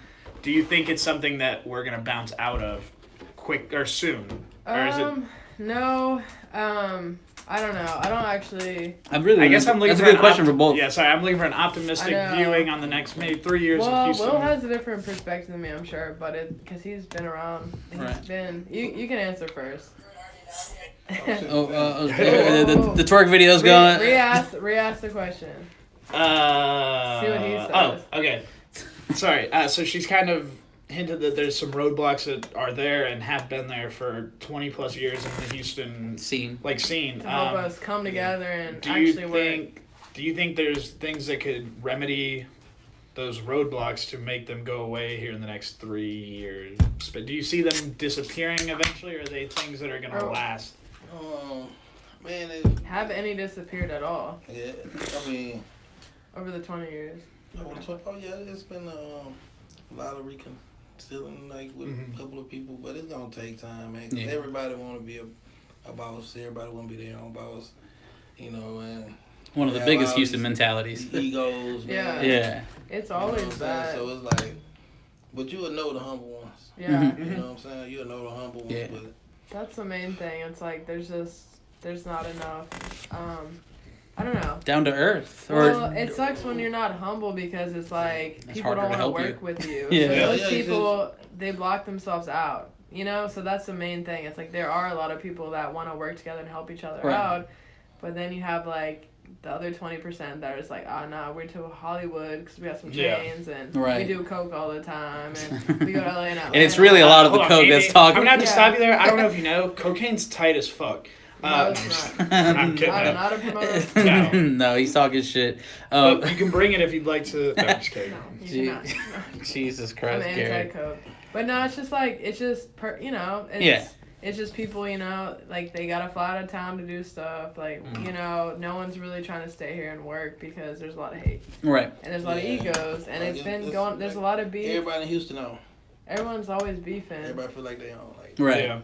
do you think it's something that we're gonna bounce out of quick or soon, or is it? No. I don't know. I don't actually. I guess I'm looking. That's a good question for both. Yeah, sorry. I'm looking for an optimistic viewing on the next maybe 3 years of Houston. Will has a different perspective than me, I'm sure, but because he's been around. He's been. You can answer first. The twerk video's going. Re-ask the question. See what he says. Oh, okay. Sorry. So she's kind of hinted that there's some roadblocks that are there and have been there for 20 plus years in the Houston scene. To help us come together and actually work. Do you think there's things that could remedy those roadblocks to make them go away here in the next 3 years? But do you see them disappearing eventually, or are they things that are going to last? Man, have any disappeared at all? Yeah, I mean, over the 20 years. It's been a lot of reconciling, like with a couple of people, but it's gonna take time, man. 'Cause everybody want to be a boss. Everybody want to be their own boss, and one of the biggest Houston mentalities. Egos, man. Yeah. It's always that. So it's like, but you would know the humble ones. Yeah. You know what I'm saying? You'll know the humble ones. Yeah. But that's the main thing. It's like there's not enough. I don't know. Down to earth. Well, it sucks when you're not humble because it's like people don't want to work with you. So those people, they block themselves out. So that's the main thing. It's like there are a lot of people that want to work together and help each other out, but then you have like the other 20% that are just like, oh, nah, we're to Hollywood because we have some chains and right. we do coke all the time and we go to LA and And it's really a lot of the coke that's talking. I'm going to have to stop you there. I don't know if you know, cocaine's tight as fuck. No, it's not. I'm kidding. I'm not a promoter. No, he's talking shit. But you can bring it if you'd like to. No, I'm just kidding. No, you cannot. Jesus Christ, I'm Gary. anti-coke. But no, it's just like, it's just, you know, it's just people, you know, like they gotta fly out of town to do stuff. Like, you know, no one's really trying to stay here and work because there's a lot of hate. Right. And there's a lot of egos. And like, it's been going, there's a lot of beef. Everybody in Houston know. Everyone's always beefing. Everybody feel like they own. Like, right. Yeah.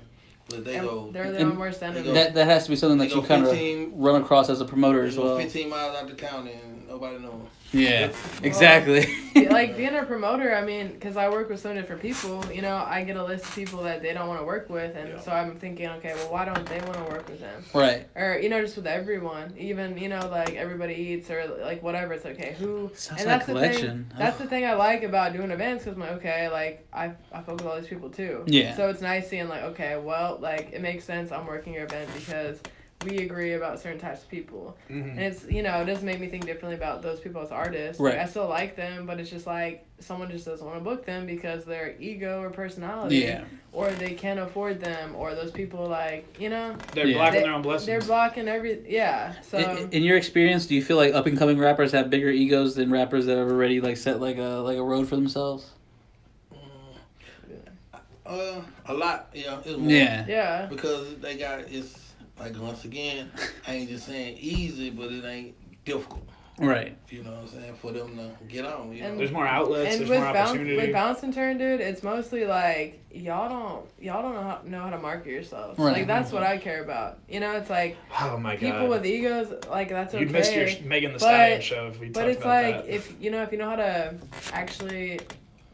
But they go. They're their own worst enemy. That has to be something that you kind of run across as a promoter as well. 15 miles out the county and nobody knows. Yeah, exactly. Like being a promoter, I mean, because I work with so many different people, you know, I get a list of people that they don't want to work with, and so I'm thinking, okay, well, why don't they want to work with them? Right. Or, you know, just with everyone, even, you know, like everybody eats or like whatever, it's okay. Who? Sounds and like that's collection. The thing. That's the thing I like about doing events, because I'm like, okay, like I fuck with all these people too. Yeah. So it's nice seeing like, okay, well, like it makes sense I'm working your event because we agree about certain types of people. And it's, you know, it doesn't make me think differently about those people as artists. Right. Like, I still like them, but it's just like someone just doesn't want to book them because their ego or personality. Yeah. Or they can't afford them, or those people like, you know. They're blocking their own blessings. They're blocking so. In your experience, do you feel like up and coming rappers have bigger egos than rappers that have already like set like a road for themselves? A lot, yeah. It's more. Yeah. Because they got, it's like, once again, I ain't just saying easy, but it ain't difficult. Right. You know what I'm saying? For them to get on. You know? There's more outlets. And there's more opportunity. With Bounce and Turn, dude, it's mostly like y'all don't know how to market yourselves. Right. Like that's what I care about. You know, it's like oh my god, people with egos, like that's okay. You'd missed your Megan Thee Stallion show if we talked about that. But it's like if you know how to actually,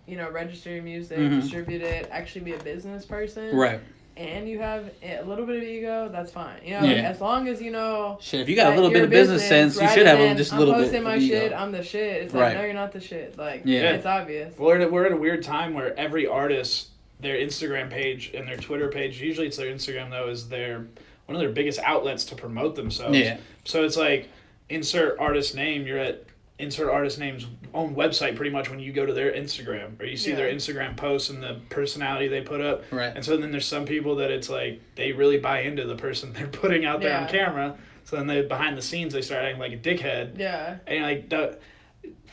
you know, register your music, distribute it, actually be a business person. Right. And you have a little bit of ego, that's fine. You know, like, as long as you know. Shit, if you got a little bit of business sense, you should have just a little bit. I'm posting my shit, I'm the shit. It's like, no, you're not the shit. Like, it's obvious. We're at a weird time where every artist, their Instagram page and their Twitter page, usually it's their Instagram though, is one of their biggest outlets to promote themselves. Yeah. So it's like, insert artist name, you're at insert artist name's own website pretty much when you go to their Instagram or you see their Instagram posts and the personality they put up. Right. And so then there's some people that it's like they really buy into the person they're putting out there on camera. So then they behind the scenes they start acting like a dickhead. Yeah. And like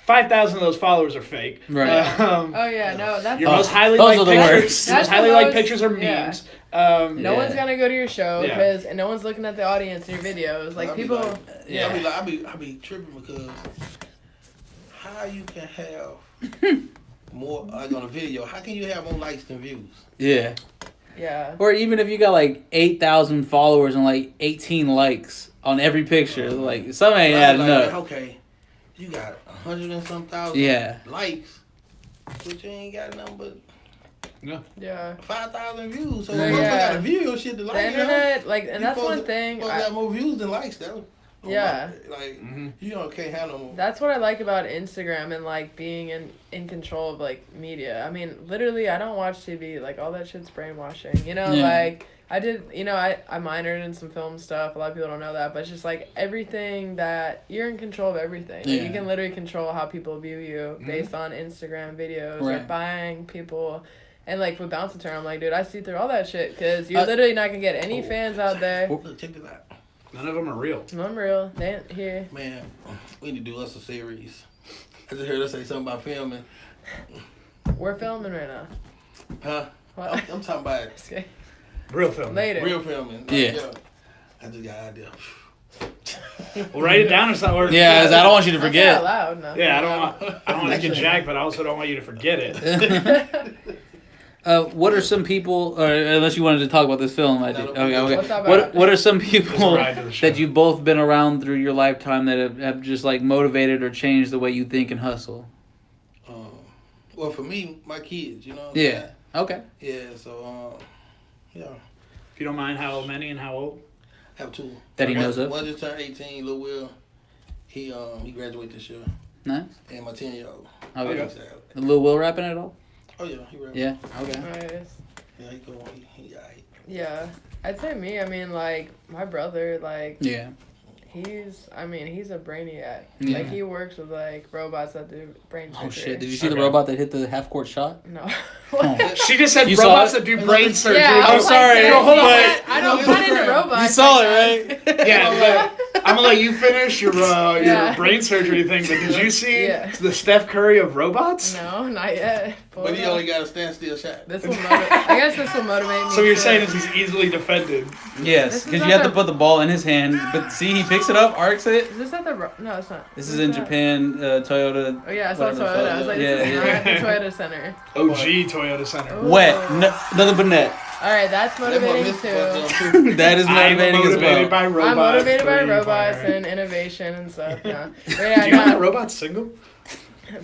5,000 of those followers are fake. Right. No, that's your most highly liked pictures. Most highly liked pictures are memes. No one's gonna go to your show because and no one's looking at the audience in your videos. Like people. I be tripping because how you can have more like on a video? How can you have more likes than views? Yeah. Yeah. Or even if you got like 8,000 followers and like 18 likes on every picture, like some ain't adding up. Okay, you got 100 and some thousand likes, but you ain't got nothing but 5,000 views. So you got to view your shit to like. The internet, like, and that's one thing. I got more views than likes though. Like you can't have no more. That's what I like about Instagram and like being in control of like media. I mean, literally, I don't watch TV. Like all that shit's brainwashing. You know, like I did. You know, I minored in some film stuff. A lot of people don't know that, but it's just like everything that you're in control of everything. Like, you can literally control how people view you based on Instagram videos, like buying people. And, like, with Bounce and Turn, I'm like, dude, I see through all that shit. Because you're literally not going to get any fans out there. Check this out. None of them are real. None of them are real. They ain't here. Man, we need to do us a series. I just heard us say something about filming. We're filming right now. Huh? What? I'm talking about real filming. Later. Real filming. Yeah. I just got an idea. Well, write it down or something. Yeah, I don't want you to forget. Not loud, no. Yeah, I don't want to get jacked, but I also don't want you to forget it. What are some people, or unless you wanted to talk about this film, I did. Okay. What are some people that you've both been around through your lifetime that have just like motivated or changed the way you think and hustle? Well, for me, my kids, you know. Yeah. Okay. Yeah. So, yeah. If you don't mind, how many and how old? I have two. That he knows of. One just turned 18. Lil Will. He graduated this year. Nice. And my 10-year-old. Okay. Lil Will rapping at all? Oh yeah, he rapping. Yeah. Okay. Nice. Yeah, he going. He Yeah, I'd say me. I mean, like my brother. Like. Yeah. He's a brainiac. Yeah. Like, he works with, like, robots that do brain surgery. Oh, shit. Did you see the robot that hit the half-court shot? No. She just said You robots saw that do brain surgery. Yeah, I'm sorry. No, hold on. I don't run into robots. You saw it, right? Yeah, but I'm gonna let you finish your brain surgery thing. But did you see the Steph Curry of robots? No, not yet. But he only got a standstill shot. I guess this will motivate me. So you're saying is he's easily defended? Yes, because you have to put the ball in his hand. But see, he picks it up, arcs it. Is this at the... No, it's not. This is in Japan, Toyota. Oh, yeah, I saw Toyota. I was like, this is not at the Toyota Center. OG Toyota Center. Ooh. Wet. Nothing but net. All right, that's motivating too. That is motivating as well. By robots. I'm motivated by robots and innovation and stuff. Yeah. But yeah, do you have the robots single?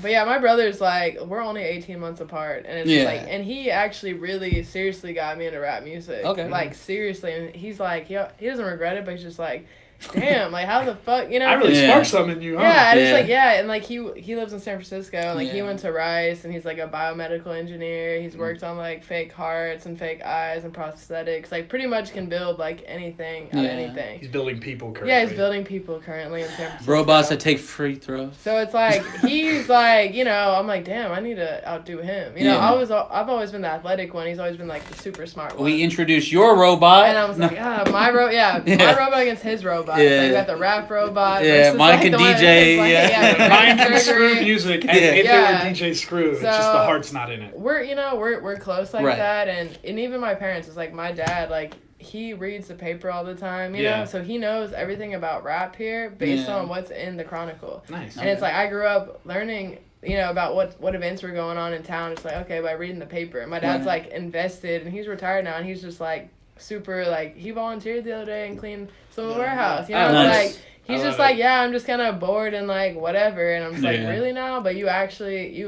But yeah, my brother's like, we're only 18 months apart, and it's like, and he actually really seriously got me into rap music. Okay. Like, seriously, and he's like, he doesn't regret it, but he's just like, damn, like, how the fuck, you know? I really sparked something in you, huh? Yeah, and it's like, and like, he lives in San Francisco, and like, he Yeah. went to Rice, and he's like a biomedical engineer. He's worked on like fake hearts and fake eyes and prosthetics. Like, pretty much can build like anything out of anything. He's building people currently. Yeah, he's building people currently in San Francisco. Robots that take free throws. So it's like, he's like, you know, I'm like, damn, I need to outdo him. You know, I've always been the athletic one. He's always been like the super smart one. We introduced your robot. And I was like, my robot against his robot. Yeah. So you got the rap robot. Yeah, versus, mine like, can the one DJ, that's, like, Mine can brain screw surgery. music, and if it were DJ Screw, it's just the heart's not in it. We're close like Right. that, and even my parents, it's like my dad, like, he reads the paper all the time, you know, so he knows everything about rap here based on what's in the Chronicle. Nice. And it's like, I grew up learning, you know, about what events were going on in town. It's like, okay, by reading the paper. And my dad's like invested, and he's retired now, and he's just like super, like, he volunteered the other day and cleaned some warehouse, you know, Nice. like, he's just like, I'm just kind of bored and like whatever, and I'm just like, really now? But you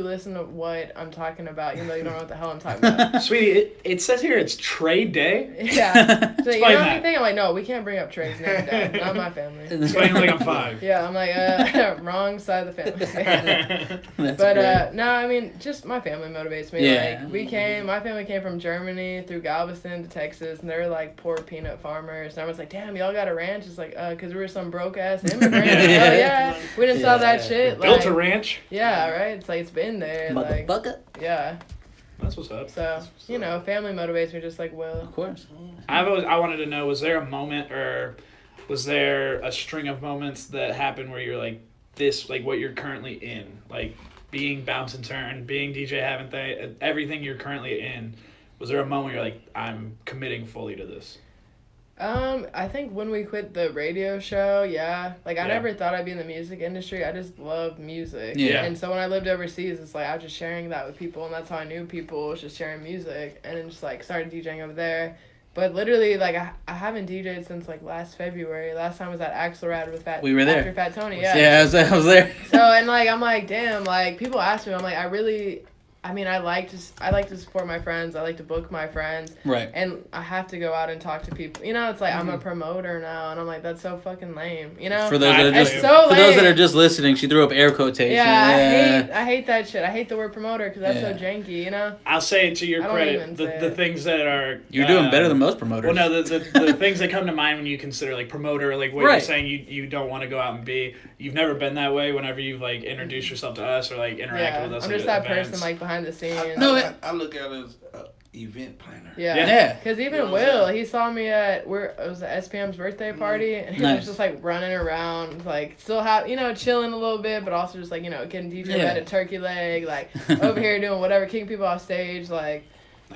listen to what I'm talking about, even though you don't know what the hell I'm talking about. Sweetie, it says here it's trade day. Yeah. So you know that. anything? I'm like, no, we can't bring up Trey's name, Dad. Not my family. Explain like I'm 5. Yeah, I'm like, wrong side of the family. But no, I mean, just my family motivates me. Yeah. Like, my family came from Germany through Galveston to Texas, and they were like poor peanut farmers. And I was like, damn, y'all got a ranch? It's like, because we were some broke ass immigrants. We didn't sell that shit. Built like, a ranch. Yeah, right. It's like, it's been there. Like, yeah. That's what's up. So, you know, family motivates me just like Will. Of course. I wanted to know, was there a moment or was there a string of moments that happened where you're like, this, like what you're currently in, like being Bounce and Turn, being DJ Haven't They, everything you're currently in, was there a moment where you're like, I'm committing fully to this? I think when we quit the radio show, I never thought I'd be in the music industry. I just love music. Yeah. And so when I lived overseas, it's like I was just sharing that with people, and that's how I knew people, was just sharing music, and then just like started DJing over there. But literally, like, I haven't DJed since like last February. Last time was at Axelrad with We were there. After Fat Tony. Yeah, I was there. So, and like, I'm like, damn, like, people ask me, I'm like, I like to support my friends. I like to book my friends. Right. And I have to go out and talk to people. You know, it's like, I'm a promoter now, and I'm like, that's so fucking lame. You know? For those that are just listening, she threw up air quotations. Yeah, I hate that shit. I hate the word promoter because that's so janky, you know? I'll say to your credit, the things that are... You're doing better than most promoters. Well, no, the things that come to mind when you consider, like, promoter, like, what you're saying you don't want to go out and be. You've never been that way whenever you've, like, introduced yourself to us or, like, interacted with us. I'm just that person, like, behind the scenes. I look at it as event planner. Yeah. Because even Will, he saw me at it was at SPM's birthday party, and he was just like running around, like still chilling a little bit, but also just like, you know, getting DJ at a turkey leg, like over here doing whatever, kicking people off stage, like.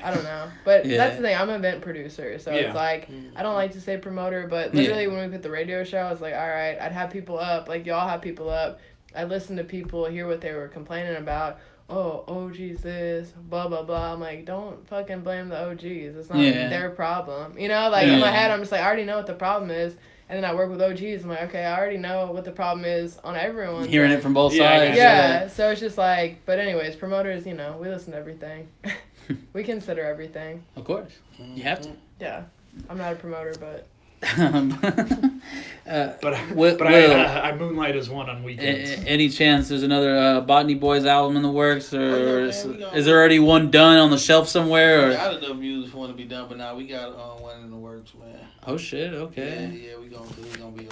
I don't know. But that's the thing. I'm an event producer. So it's like, I don't like to say promoter, but literally when we put the radio show, I was like, all right, I'd have people up. Like, y'all have people up. I'd listen to people, hear what they were complaining about. Oh, OG's this, blah, blah, blah. I'm like, don't fucking blame the OGs. It's not their problem. You know, like in my head, I'm just like, I already know what the problem is. And then I work with OGs. I'm like, okay, I already know what the problem is on everyone. Hearing it from both sides. Yeah. So it's just like, but anyways, promoters, you know, we listen to everything. We consider everything. Of course. You have to. Yeah. I'm not a promoter, but... I moonlight as one on weekends. Any chance there's another Botany Boyz album in the works, or is there already one done on the shelf somewhere? Or? We got enough music for one to be done, but now we got one in the works, man. Oh shit! Okay. Yeah, we gonna be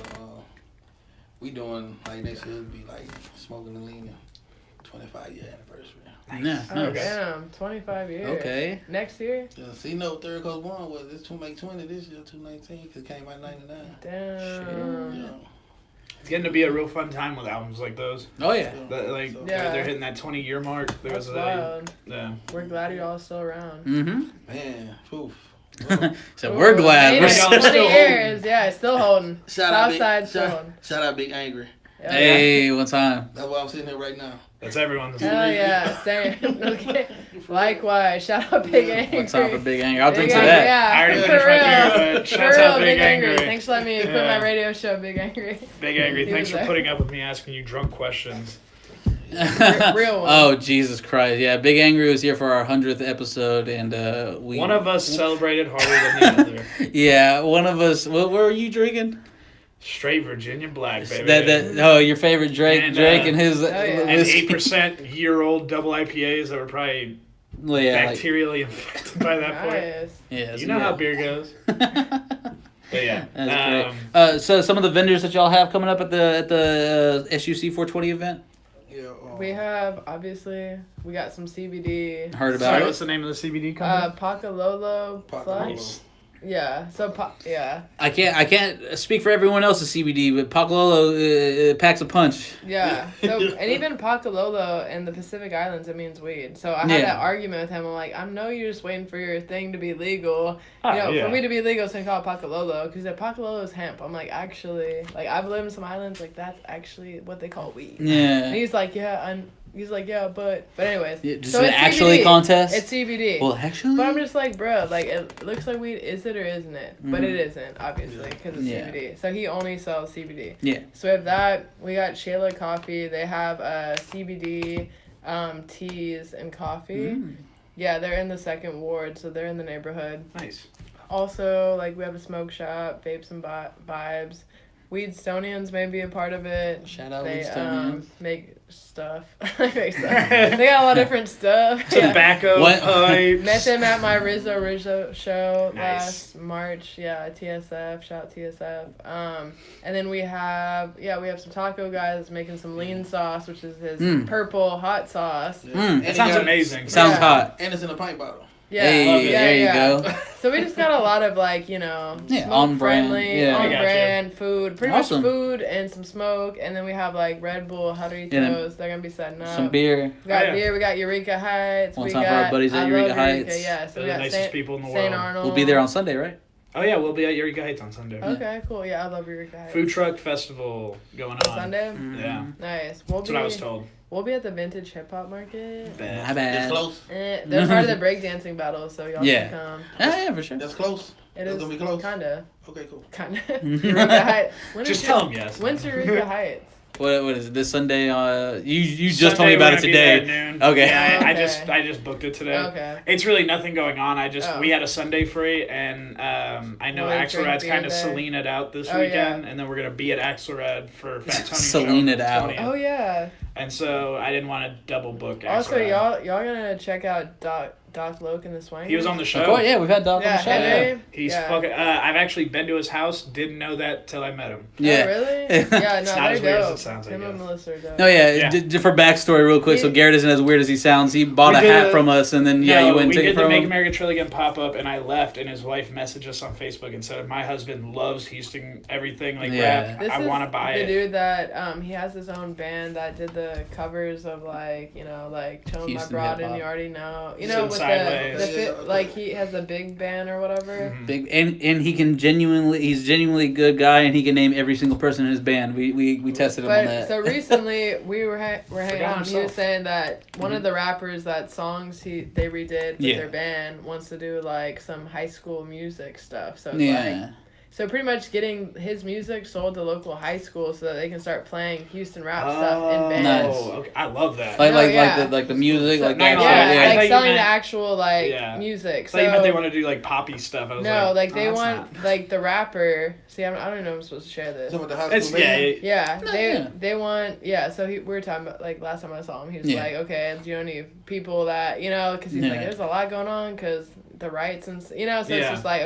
we doing like next year be like Smoking and Leaning 25-year anniversary. Yeah, Oh nice. damn, 25 years. Okay. Next year? Yeah, see, no, Third Coast One was this 20 this year, 2019, because it came out in 99. Damn. Yeah. It's getting to be a real fun time with albums like those. Oh yeah. Like Yeah. they're hitting that 20-year mark. There That's was wild. yeah. We're glad you're all still around. Mm-hmm. Man, poof. So we're glad. Made We're it still 20 holding. years. Yeah, it's still holding. Southside still holding. Shout out Big Angry. Yeah. Hey, one time. That's why I'm sitting here right now. That's everyone's. Hell yeah, same. Okay. Likewise, shout out Big Angry. One time for Big Anger. I'll drink Big to Angry, that. Yeah, I already for finished my real. beer, but For shouts real, out Big Angry. Thanks for letting me quit my radio show, Big Angry. Big Angry, He thanks was for there. putting up with me asking you drunk questions. Real one. Oh Jesus Christ! Yeah, Big Angry was here for our 100th episode, and we. One of us celebrated harder than the other. Yeah, one of us. What were you drinking? Straight Virginia Black, baby. Oh, your favorite Drake, And, and his. yeah. And 8% year-old double IPAs that were probably Well, yeah, like, bacterially infected by that point. Nice. yeah. You know how beer goes. But yeah. That's great. So some of the vendors that y'all have coming up at the SUC 420 event. Yeah. We have, obviously, we got some CBD. Heard about Sorry, it. what's the name of the CBD company? Pacololo Pacololo. Plus. Yeah, so, yeah. I can't speak for everyone else's CBD, but Pacololo packs a punch. Yeah. So, and even Pacololo in the Pacific Islands, it means weed. So I had Yeah. that argument with him. I'm like, I know you're just waiting for your thing to be legal. Oh, You know, yeah. for me to be legal, so I call it Pacololo. Because that Pacololo is hemp. I'm like, actually, like, I've lived in some islands, like, that's actually what they call weed. And Yeah. he's like, but anyways. Yeah, just so an it's actually CBD. contest. It's CBD. Well, actually. But I'm just like, bro, like, it looks like weed, is it or isn't it? But it Mhm. isn't, obviously, because it's Yeah. CBD. So he only sells CBD. Yeah. So we have that. We got Shayla Coffee. They have CBD teas and coffee. Mm. Yeah, they're in the 2nd ward, so they're in the neighborhood. Nice. Also, like, we have a smoke shop, Vapes and Vibes. Weedstonians may be a part of it. Shout out They Weedstonians. make stuff. They make stuff. They got a lot of different stuff. Yeah. Tobacco What? pipes. Met them at my Rizzo show Nice. last March. Yeah, TSF. Shout out TSF. And then we have some taco guys making some lean sauce, which is his purple hot sauce. Yeah. Mm. And That it sounds got- amazing. Sounds Yeah. hot. And it's in a pint bottle. Yeah, Hey, yeah, there yeah. you go. So we just got a lot of, like, you know, Yeah, smoke on brand. friendly, Yeah. I on gotcha. brand food. Pretty Awesome. much food and some smoke, and then we have like Red Bull, Doritos. Yeah, They're gonna be setting up. Some beer. We got Oh, yeah. beer. We got Eureka Heights. One we time got for our buddies at I Eureka Love Heights. Yeah, so They're we the got nicest people in the St. world. Arnold. We'll be there on Sunday, right? Oh yeah, we'll be at Eureka Heights on Sunday. Okay, cool. Yeah, I love Eureka Heights. Food truck festival going on. Sunday. Yeah. Nice. We'll That's be. what I was told. We'll be at the Vintage Hip Hop Market. My That's bad. close. They're part of the breakdancing battle, so y'all Yeah. can come. Yeah, for sure. That's close. It That's is gonna be close. kinda. Okay, cool. Kinda. Eureka Heights. When Just is tell it- them yes. When's Eureka Heights? What is it? This Sunday? You just Sunday, told me about we're it gonna be there at today. noon. Okay. Yeah, I Okay. just booked it today. Okay. It's really nothing going on. Oh. We had a Sunday free, and I know Well, they drink Axelrad's beer kind of there. Selena out this Oh, weekend, yeah. and then we're gonna be at Axelrad for Fat Tony. Selena out. Oh yeah. And so I didn't want to double book. Also, Axelrad. y'all gonna check out Doc Loke and the Swine. He was on the show. Of course, yeah, we've had Doc Yeah, on the show. Henry. He's Yeah. fucking. I've actually been to his house. Didn't know that till I met him. Yeah. Oh, really? Yeah, no, It's not they're as weird as dope. it sounds, I Him and guess. Melissa are dope. No, yeah. Yeah. For backstory, real quick. So He- Garrett isn't as weird as he sounds. He bought We a did hat a- from us, and then you went and we took it did the from Make him. America Trillion pop up, and I left, and his wife messaged us on Facebook and said, "My husband loves Houston everything like Yeah. rap. This I is want to buy the it." dude that he has his own band that did the covers of like Chillin' My Houston Broad and hip-hop. You Already Know Sit with Sideways. the Yeah. like he has a big band or whatever. Mhm. Big and he's genuinely a good guy, and he can name every single person in his band. We tested him on But that. so recently we were hanging Forgot out. And he was himself. saying that one of the rappers that songs they redid with Yeah. their band wants to do like some high school music stuff. So it's Yeah. like so pretty much getting his music sold to local high schools so that they can start playing Houston rap stuff in bands. Nice. Oh, okay. I love that. Like No, yeah. like the music, like No, that. no, Yeah, I thought like you selling the meant- actual like Yeah. music. I thought you meant So- they want to do like poppy stuff. I was No, like oh, they that's want not- like the rapper. See, I don't even know if I'm supposed to share this. Some of the high school It's band. yeah. Yeah, they want So we were talking about like last time I saw him, he was Yeah. like, okay, do you need people that because he's like, Yeah. there's a lot going on because the rights and so it's Yeah. just like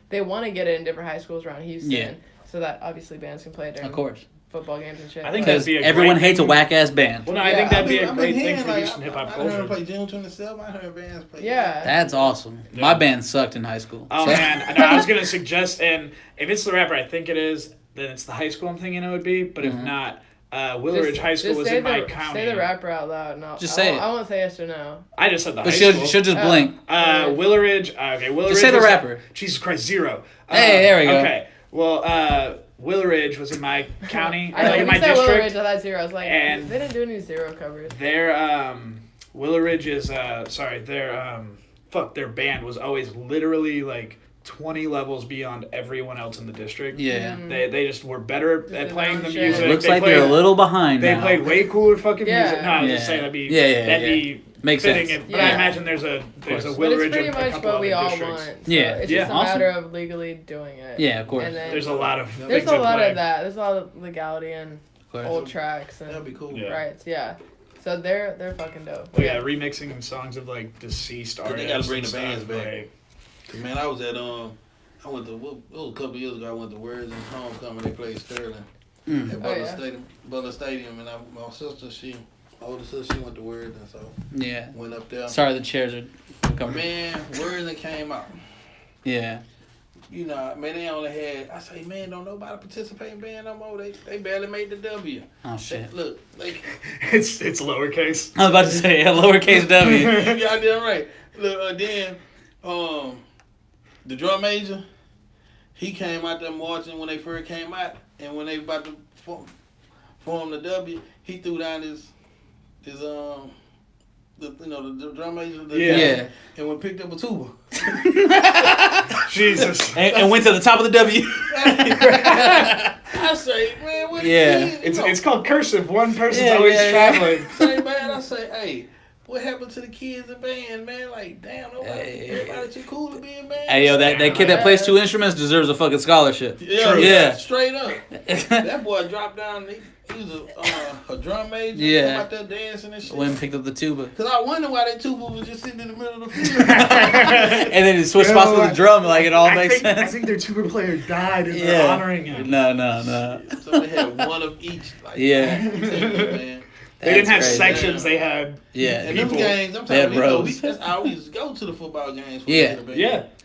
they want to get it in different high schools around Houston, Yeah. so that obviously bands can play during Of course. football games and shit. I think that'd be everyone hates a whack ass band. Well, no, I think that'd be a great thing for use in hip hop culture. I heard play June 27. I heard bands play. Yeah, that's awesome. Yeah. My band sucked in high school. Oh man, no, I was gonna suggest, and if it's the rapper I think it is, then it's the high school I'm thinking it would be. But if not, Willowridge High School was in my county. Say the rapper out loud. No, just say it. I won't say yes or no. I just said the high school. She'll just blink. Willowridge. Okay, Willowridge. Just say the rapper. Jesus Christ, Zero. Hey, there we go. Okay, well, Willowridge was in my county, I know, like in my district. Willowridge, I thought Zero. I was like, and they didn't do any Zero covers. Their Willowridge is their band was always literally like 20 levels beyond everyone else in the district. Yeah. They just were better at playing the music. It looks like they're a little behind They now. played way cooler fucking music. No, I was just saying that'd be makes fitting sense. But I imagine there's a Willowridge. But it's pretty much what we all districts. want. So yeah. It's just a matter of legally doing it. Yeah, of course. And then there's a lot of There's a lot of that. There's a lot of legality and old tracks and that'd be cool. rights. Yeah. So they're fucking dope. Oh, yeah, remixing songs of like deceased artists. They gotta bring the bands back. Like, man, I was at I went to it was a couple of years ago. I went to Words and Homecoming. They played Sterling at Butler Stadium, and my sister, older sister, she went to Words, and so went up there. Sorry, the chairs are coming. Man, Words came out. Yeah. You know, man, they only had. I say, man, don't nobody participate in band no more. They barely made the W. Oh shit! It's lowercase. I was about to say lowercase W. Y'all did right. Look, then the drum major, he came out there marching when they first came out, and when they about to form the W, he threw down his the drum major, and went picked up a tuba. Jesus, and went to the top of the W. I say, man, what? It's called cursive. One person's always traveling. Say, man, I say, hey. What happened to the kids in band, man? Like, damn, everybody too cool to be in band. Hey, yo, that kid that plays 2 instruments deserves a fucking scholarship. Yeah. Straight up. That boy dropped down. He was a drum major. Yeah. Came out there dancing and shit. Went and picked up the tuba. Because I wonder why that tuba was just sitting in the middle of the field. And then he switched spots with the drum. Like, it all makes sense. I think their tuba player died and they're honoring him. No. So they had one of each. Like, man. They didn't have sections. They had and people. them games, I'm telling you, that's how we used to go to the football games.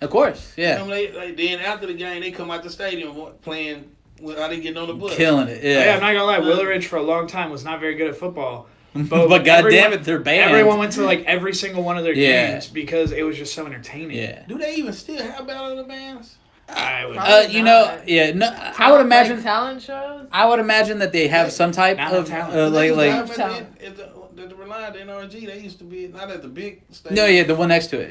Of course. Yeah. Then after the game, they come out the stadium playing without they getting on the bus. Killing it. Yeah, I'm not gonna lie. Willowridge for a long time was not very good at football. But goddamn it, they're banned. Everyone went to like every single one of their games because it was just so entertaining. Yeah. Do they even still have Battle of the Bands? I would. I would imagine like talent shows. I would imagine that they have some type of talent. The Reliant NRG, they used to be not at the big stage. No, the one next to it,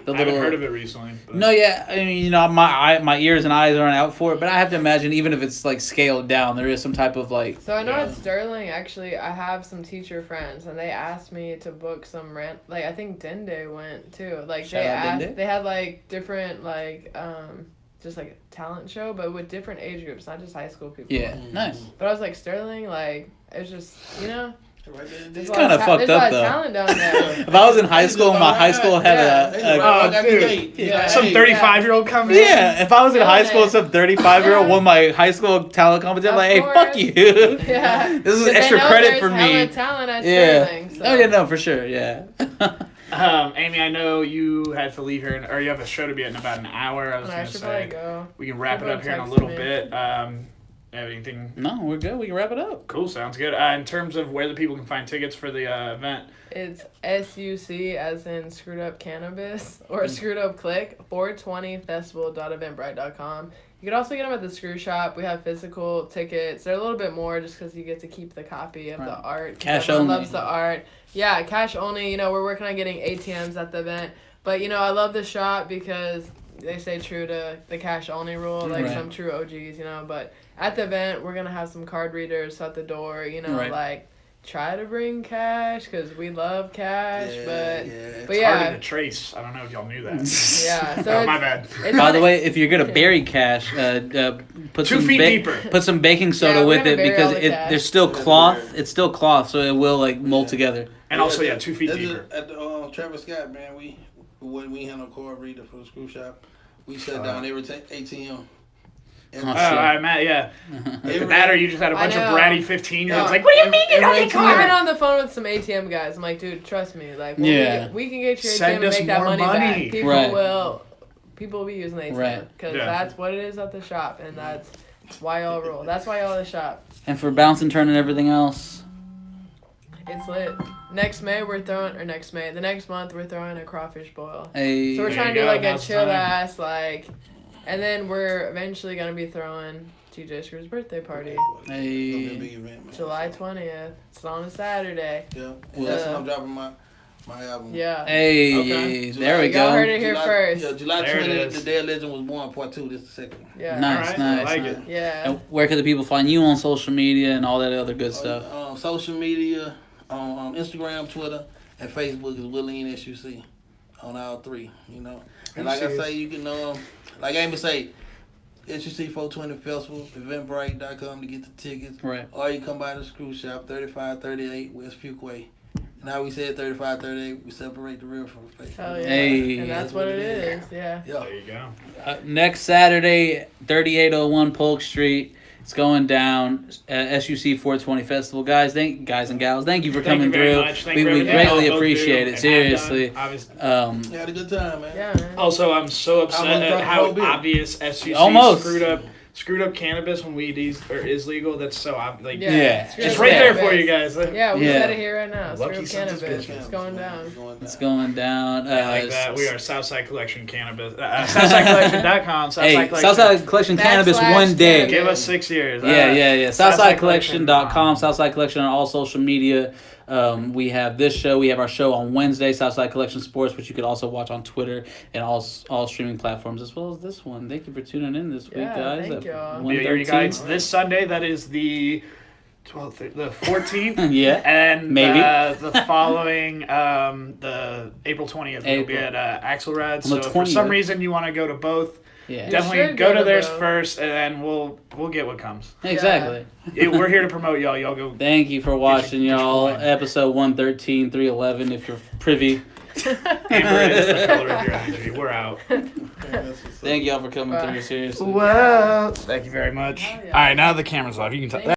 the I haven't heard of it recently. But. No, I mean, my ears and eyes aren't out for it, but I have to imagine even if it's like scaled down, there is some type of like. So I know at Sterling, actually, I have some teacher friends, and they asked me to book some like I think Dende went too. Like they had like different like just like a talent show, but with different age groups, not just high school people. Yeah, nice. But I was like Sterling, like it's just it's kind of fucked up though. Talent down there. If I was in high school, my high school had some 35-year-old coming. Yeah, if I was in high school, some 35-year-old won my high school talent competition. Like, hey, fuck you. Yeah, this is extra credit for me. Talent at Sterling. So. Oh yeah, no, for sure. Yeah. Amy, I know you had to leave here, or you have a show to be at in about an hour. I was going to say we can wrap it up here in a little bit. Have anything? No, we're good. We can wrap it up. Cool, sounds good. In terms of where the people can find tickets for the event, it's SUC as in Screwed Up Cannabis or Screwed Up Click 420festival.eventbrite.com. You can also get them at the Screw Shop. We have physical tickets. They're a little bit more just because you get to keep the copy of the art. Cash Everyone only. Loves the art. Yeah, cash only. We're working on getting ATMs at the event. But, I love the shop because they stay true to the cash only rule, like some true OGs, But at the event, we're going to have some card readers at the door, like try to bring cash because we love cash, but it's hard to trace. I don't know if y'all knew that. Yeah, so my bad. By the way, if you're gonna bury cash, put 2 feet deeper. Put some baking soda with it because there's still cloth. It's still cloth, so it will like together. And also, 2 feet deeper. At the Travis Scott, man, we had no card reader for the Screw Shop. We shut down every ATM. I'm at, yeah. That or you just had a bunch of bratty 15-year-olds like, what do you mean you don't get caught? I've been on the phone with some ATM guys. I'm like, dude, trust me. Like, we can get your ATM and make that money back. People will be using the ATM because that's what it is at the shop, and that's why y'all roll. That's why y'all at the shop. And for bounce and turn and everything else, it's lit. The next month we're throwing a crawfish boil. Hey, so we're trying to do like a chill ass and then we're eventually gonna be throwing TJ Screw's birthday party. Hey, July 20th. It's on a Saturday. Yeah, that's when I'm dropping my album. Yeah. Hey, there we go. Y'all heard it here first. Yeah, July 20th, The Dead Legend Was Born Part 2. This is the second one. Yeah. Nice. I like it. Yeah. And where can the people find you on social media and all that other good stuff? Social media, on Instagram, Twitter, and Facebook is Willeen SUC. On all three, you know. And like I say, you can, like Amy say, SUC 420 Festival, Eventbrite.com to get the tickets. Right. Or you come by the screw shop, 3538 West Fuquay. And how we said 3538, we separate the real from the fake. Hell yeah. Hey. And that's what it is. Yeah. There you go. Next Saturday, 3801 Polk Street. It's going down at SUC 420 Festival. Guys and gals, thank you for coming through. We greatly appreciate it. Seriously. Had a good time, man. Yeah, man. Also, I'm so upset at how obvious SUC screwed up cannabis when weed is legal. That's so obvious. It's right there for you guys. Yeah, we said it here right now. Lucky Screw up cannabis. It's going down. It's going down. Like that. We are Southside Collection Cannabis. SouthsideCollection.com. Southside Collection Cannabis one day. Give us 6 years. Yeah. SouthsideCollection.com. Southside Collection on all social media. We have this show. We have our show on Wednesday, Southside Collection Sports, which you could also watch on Twitter and all streaming platforms, as well as this one. Thank you for tuning in this week, guys. Thank y'all. You guys, this Sunday, that is the 14th. Yeah. And maybe the following, the April 20th, we'll be at Axelrad. So if for some reason you want to go to both, definitely go to theirs first, and then we'll get what comes. Exactly. We're here to promote y'all. Y'all go. Thank you for watching, y'all. Episode 113, 311, if you're privy. Amber is the color of your energy. We're out. Thank y'all for coming through, seriously. Well, thank you very much. All right, now the camera's off. You can tell.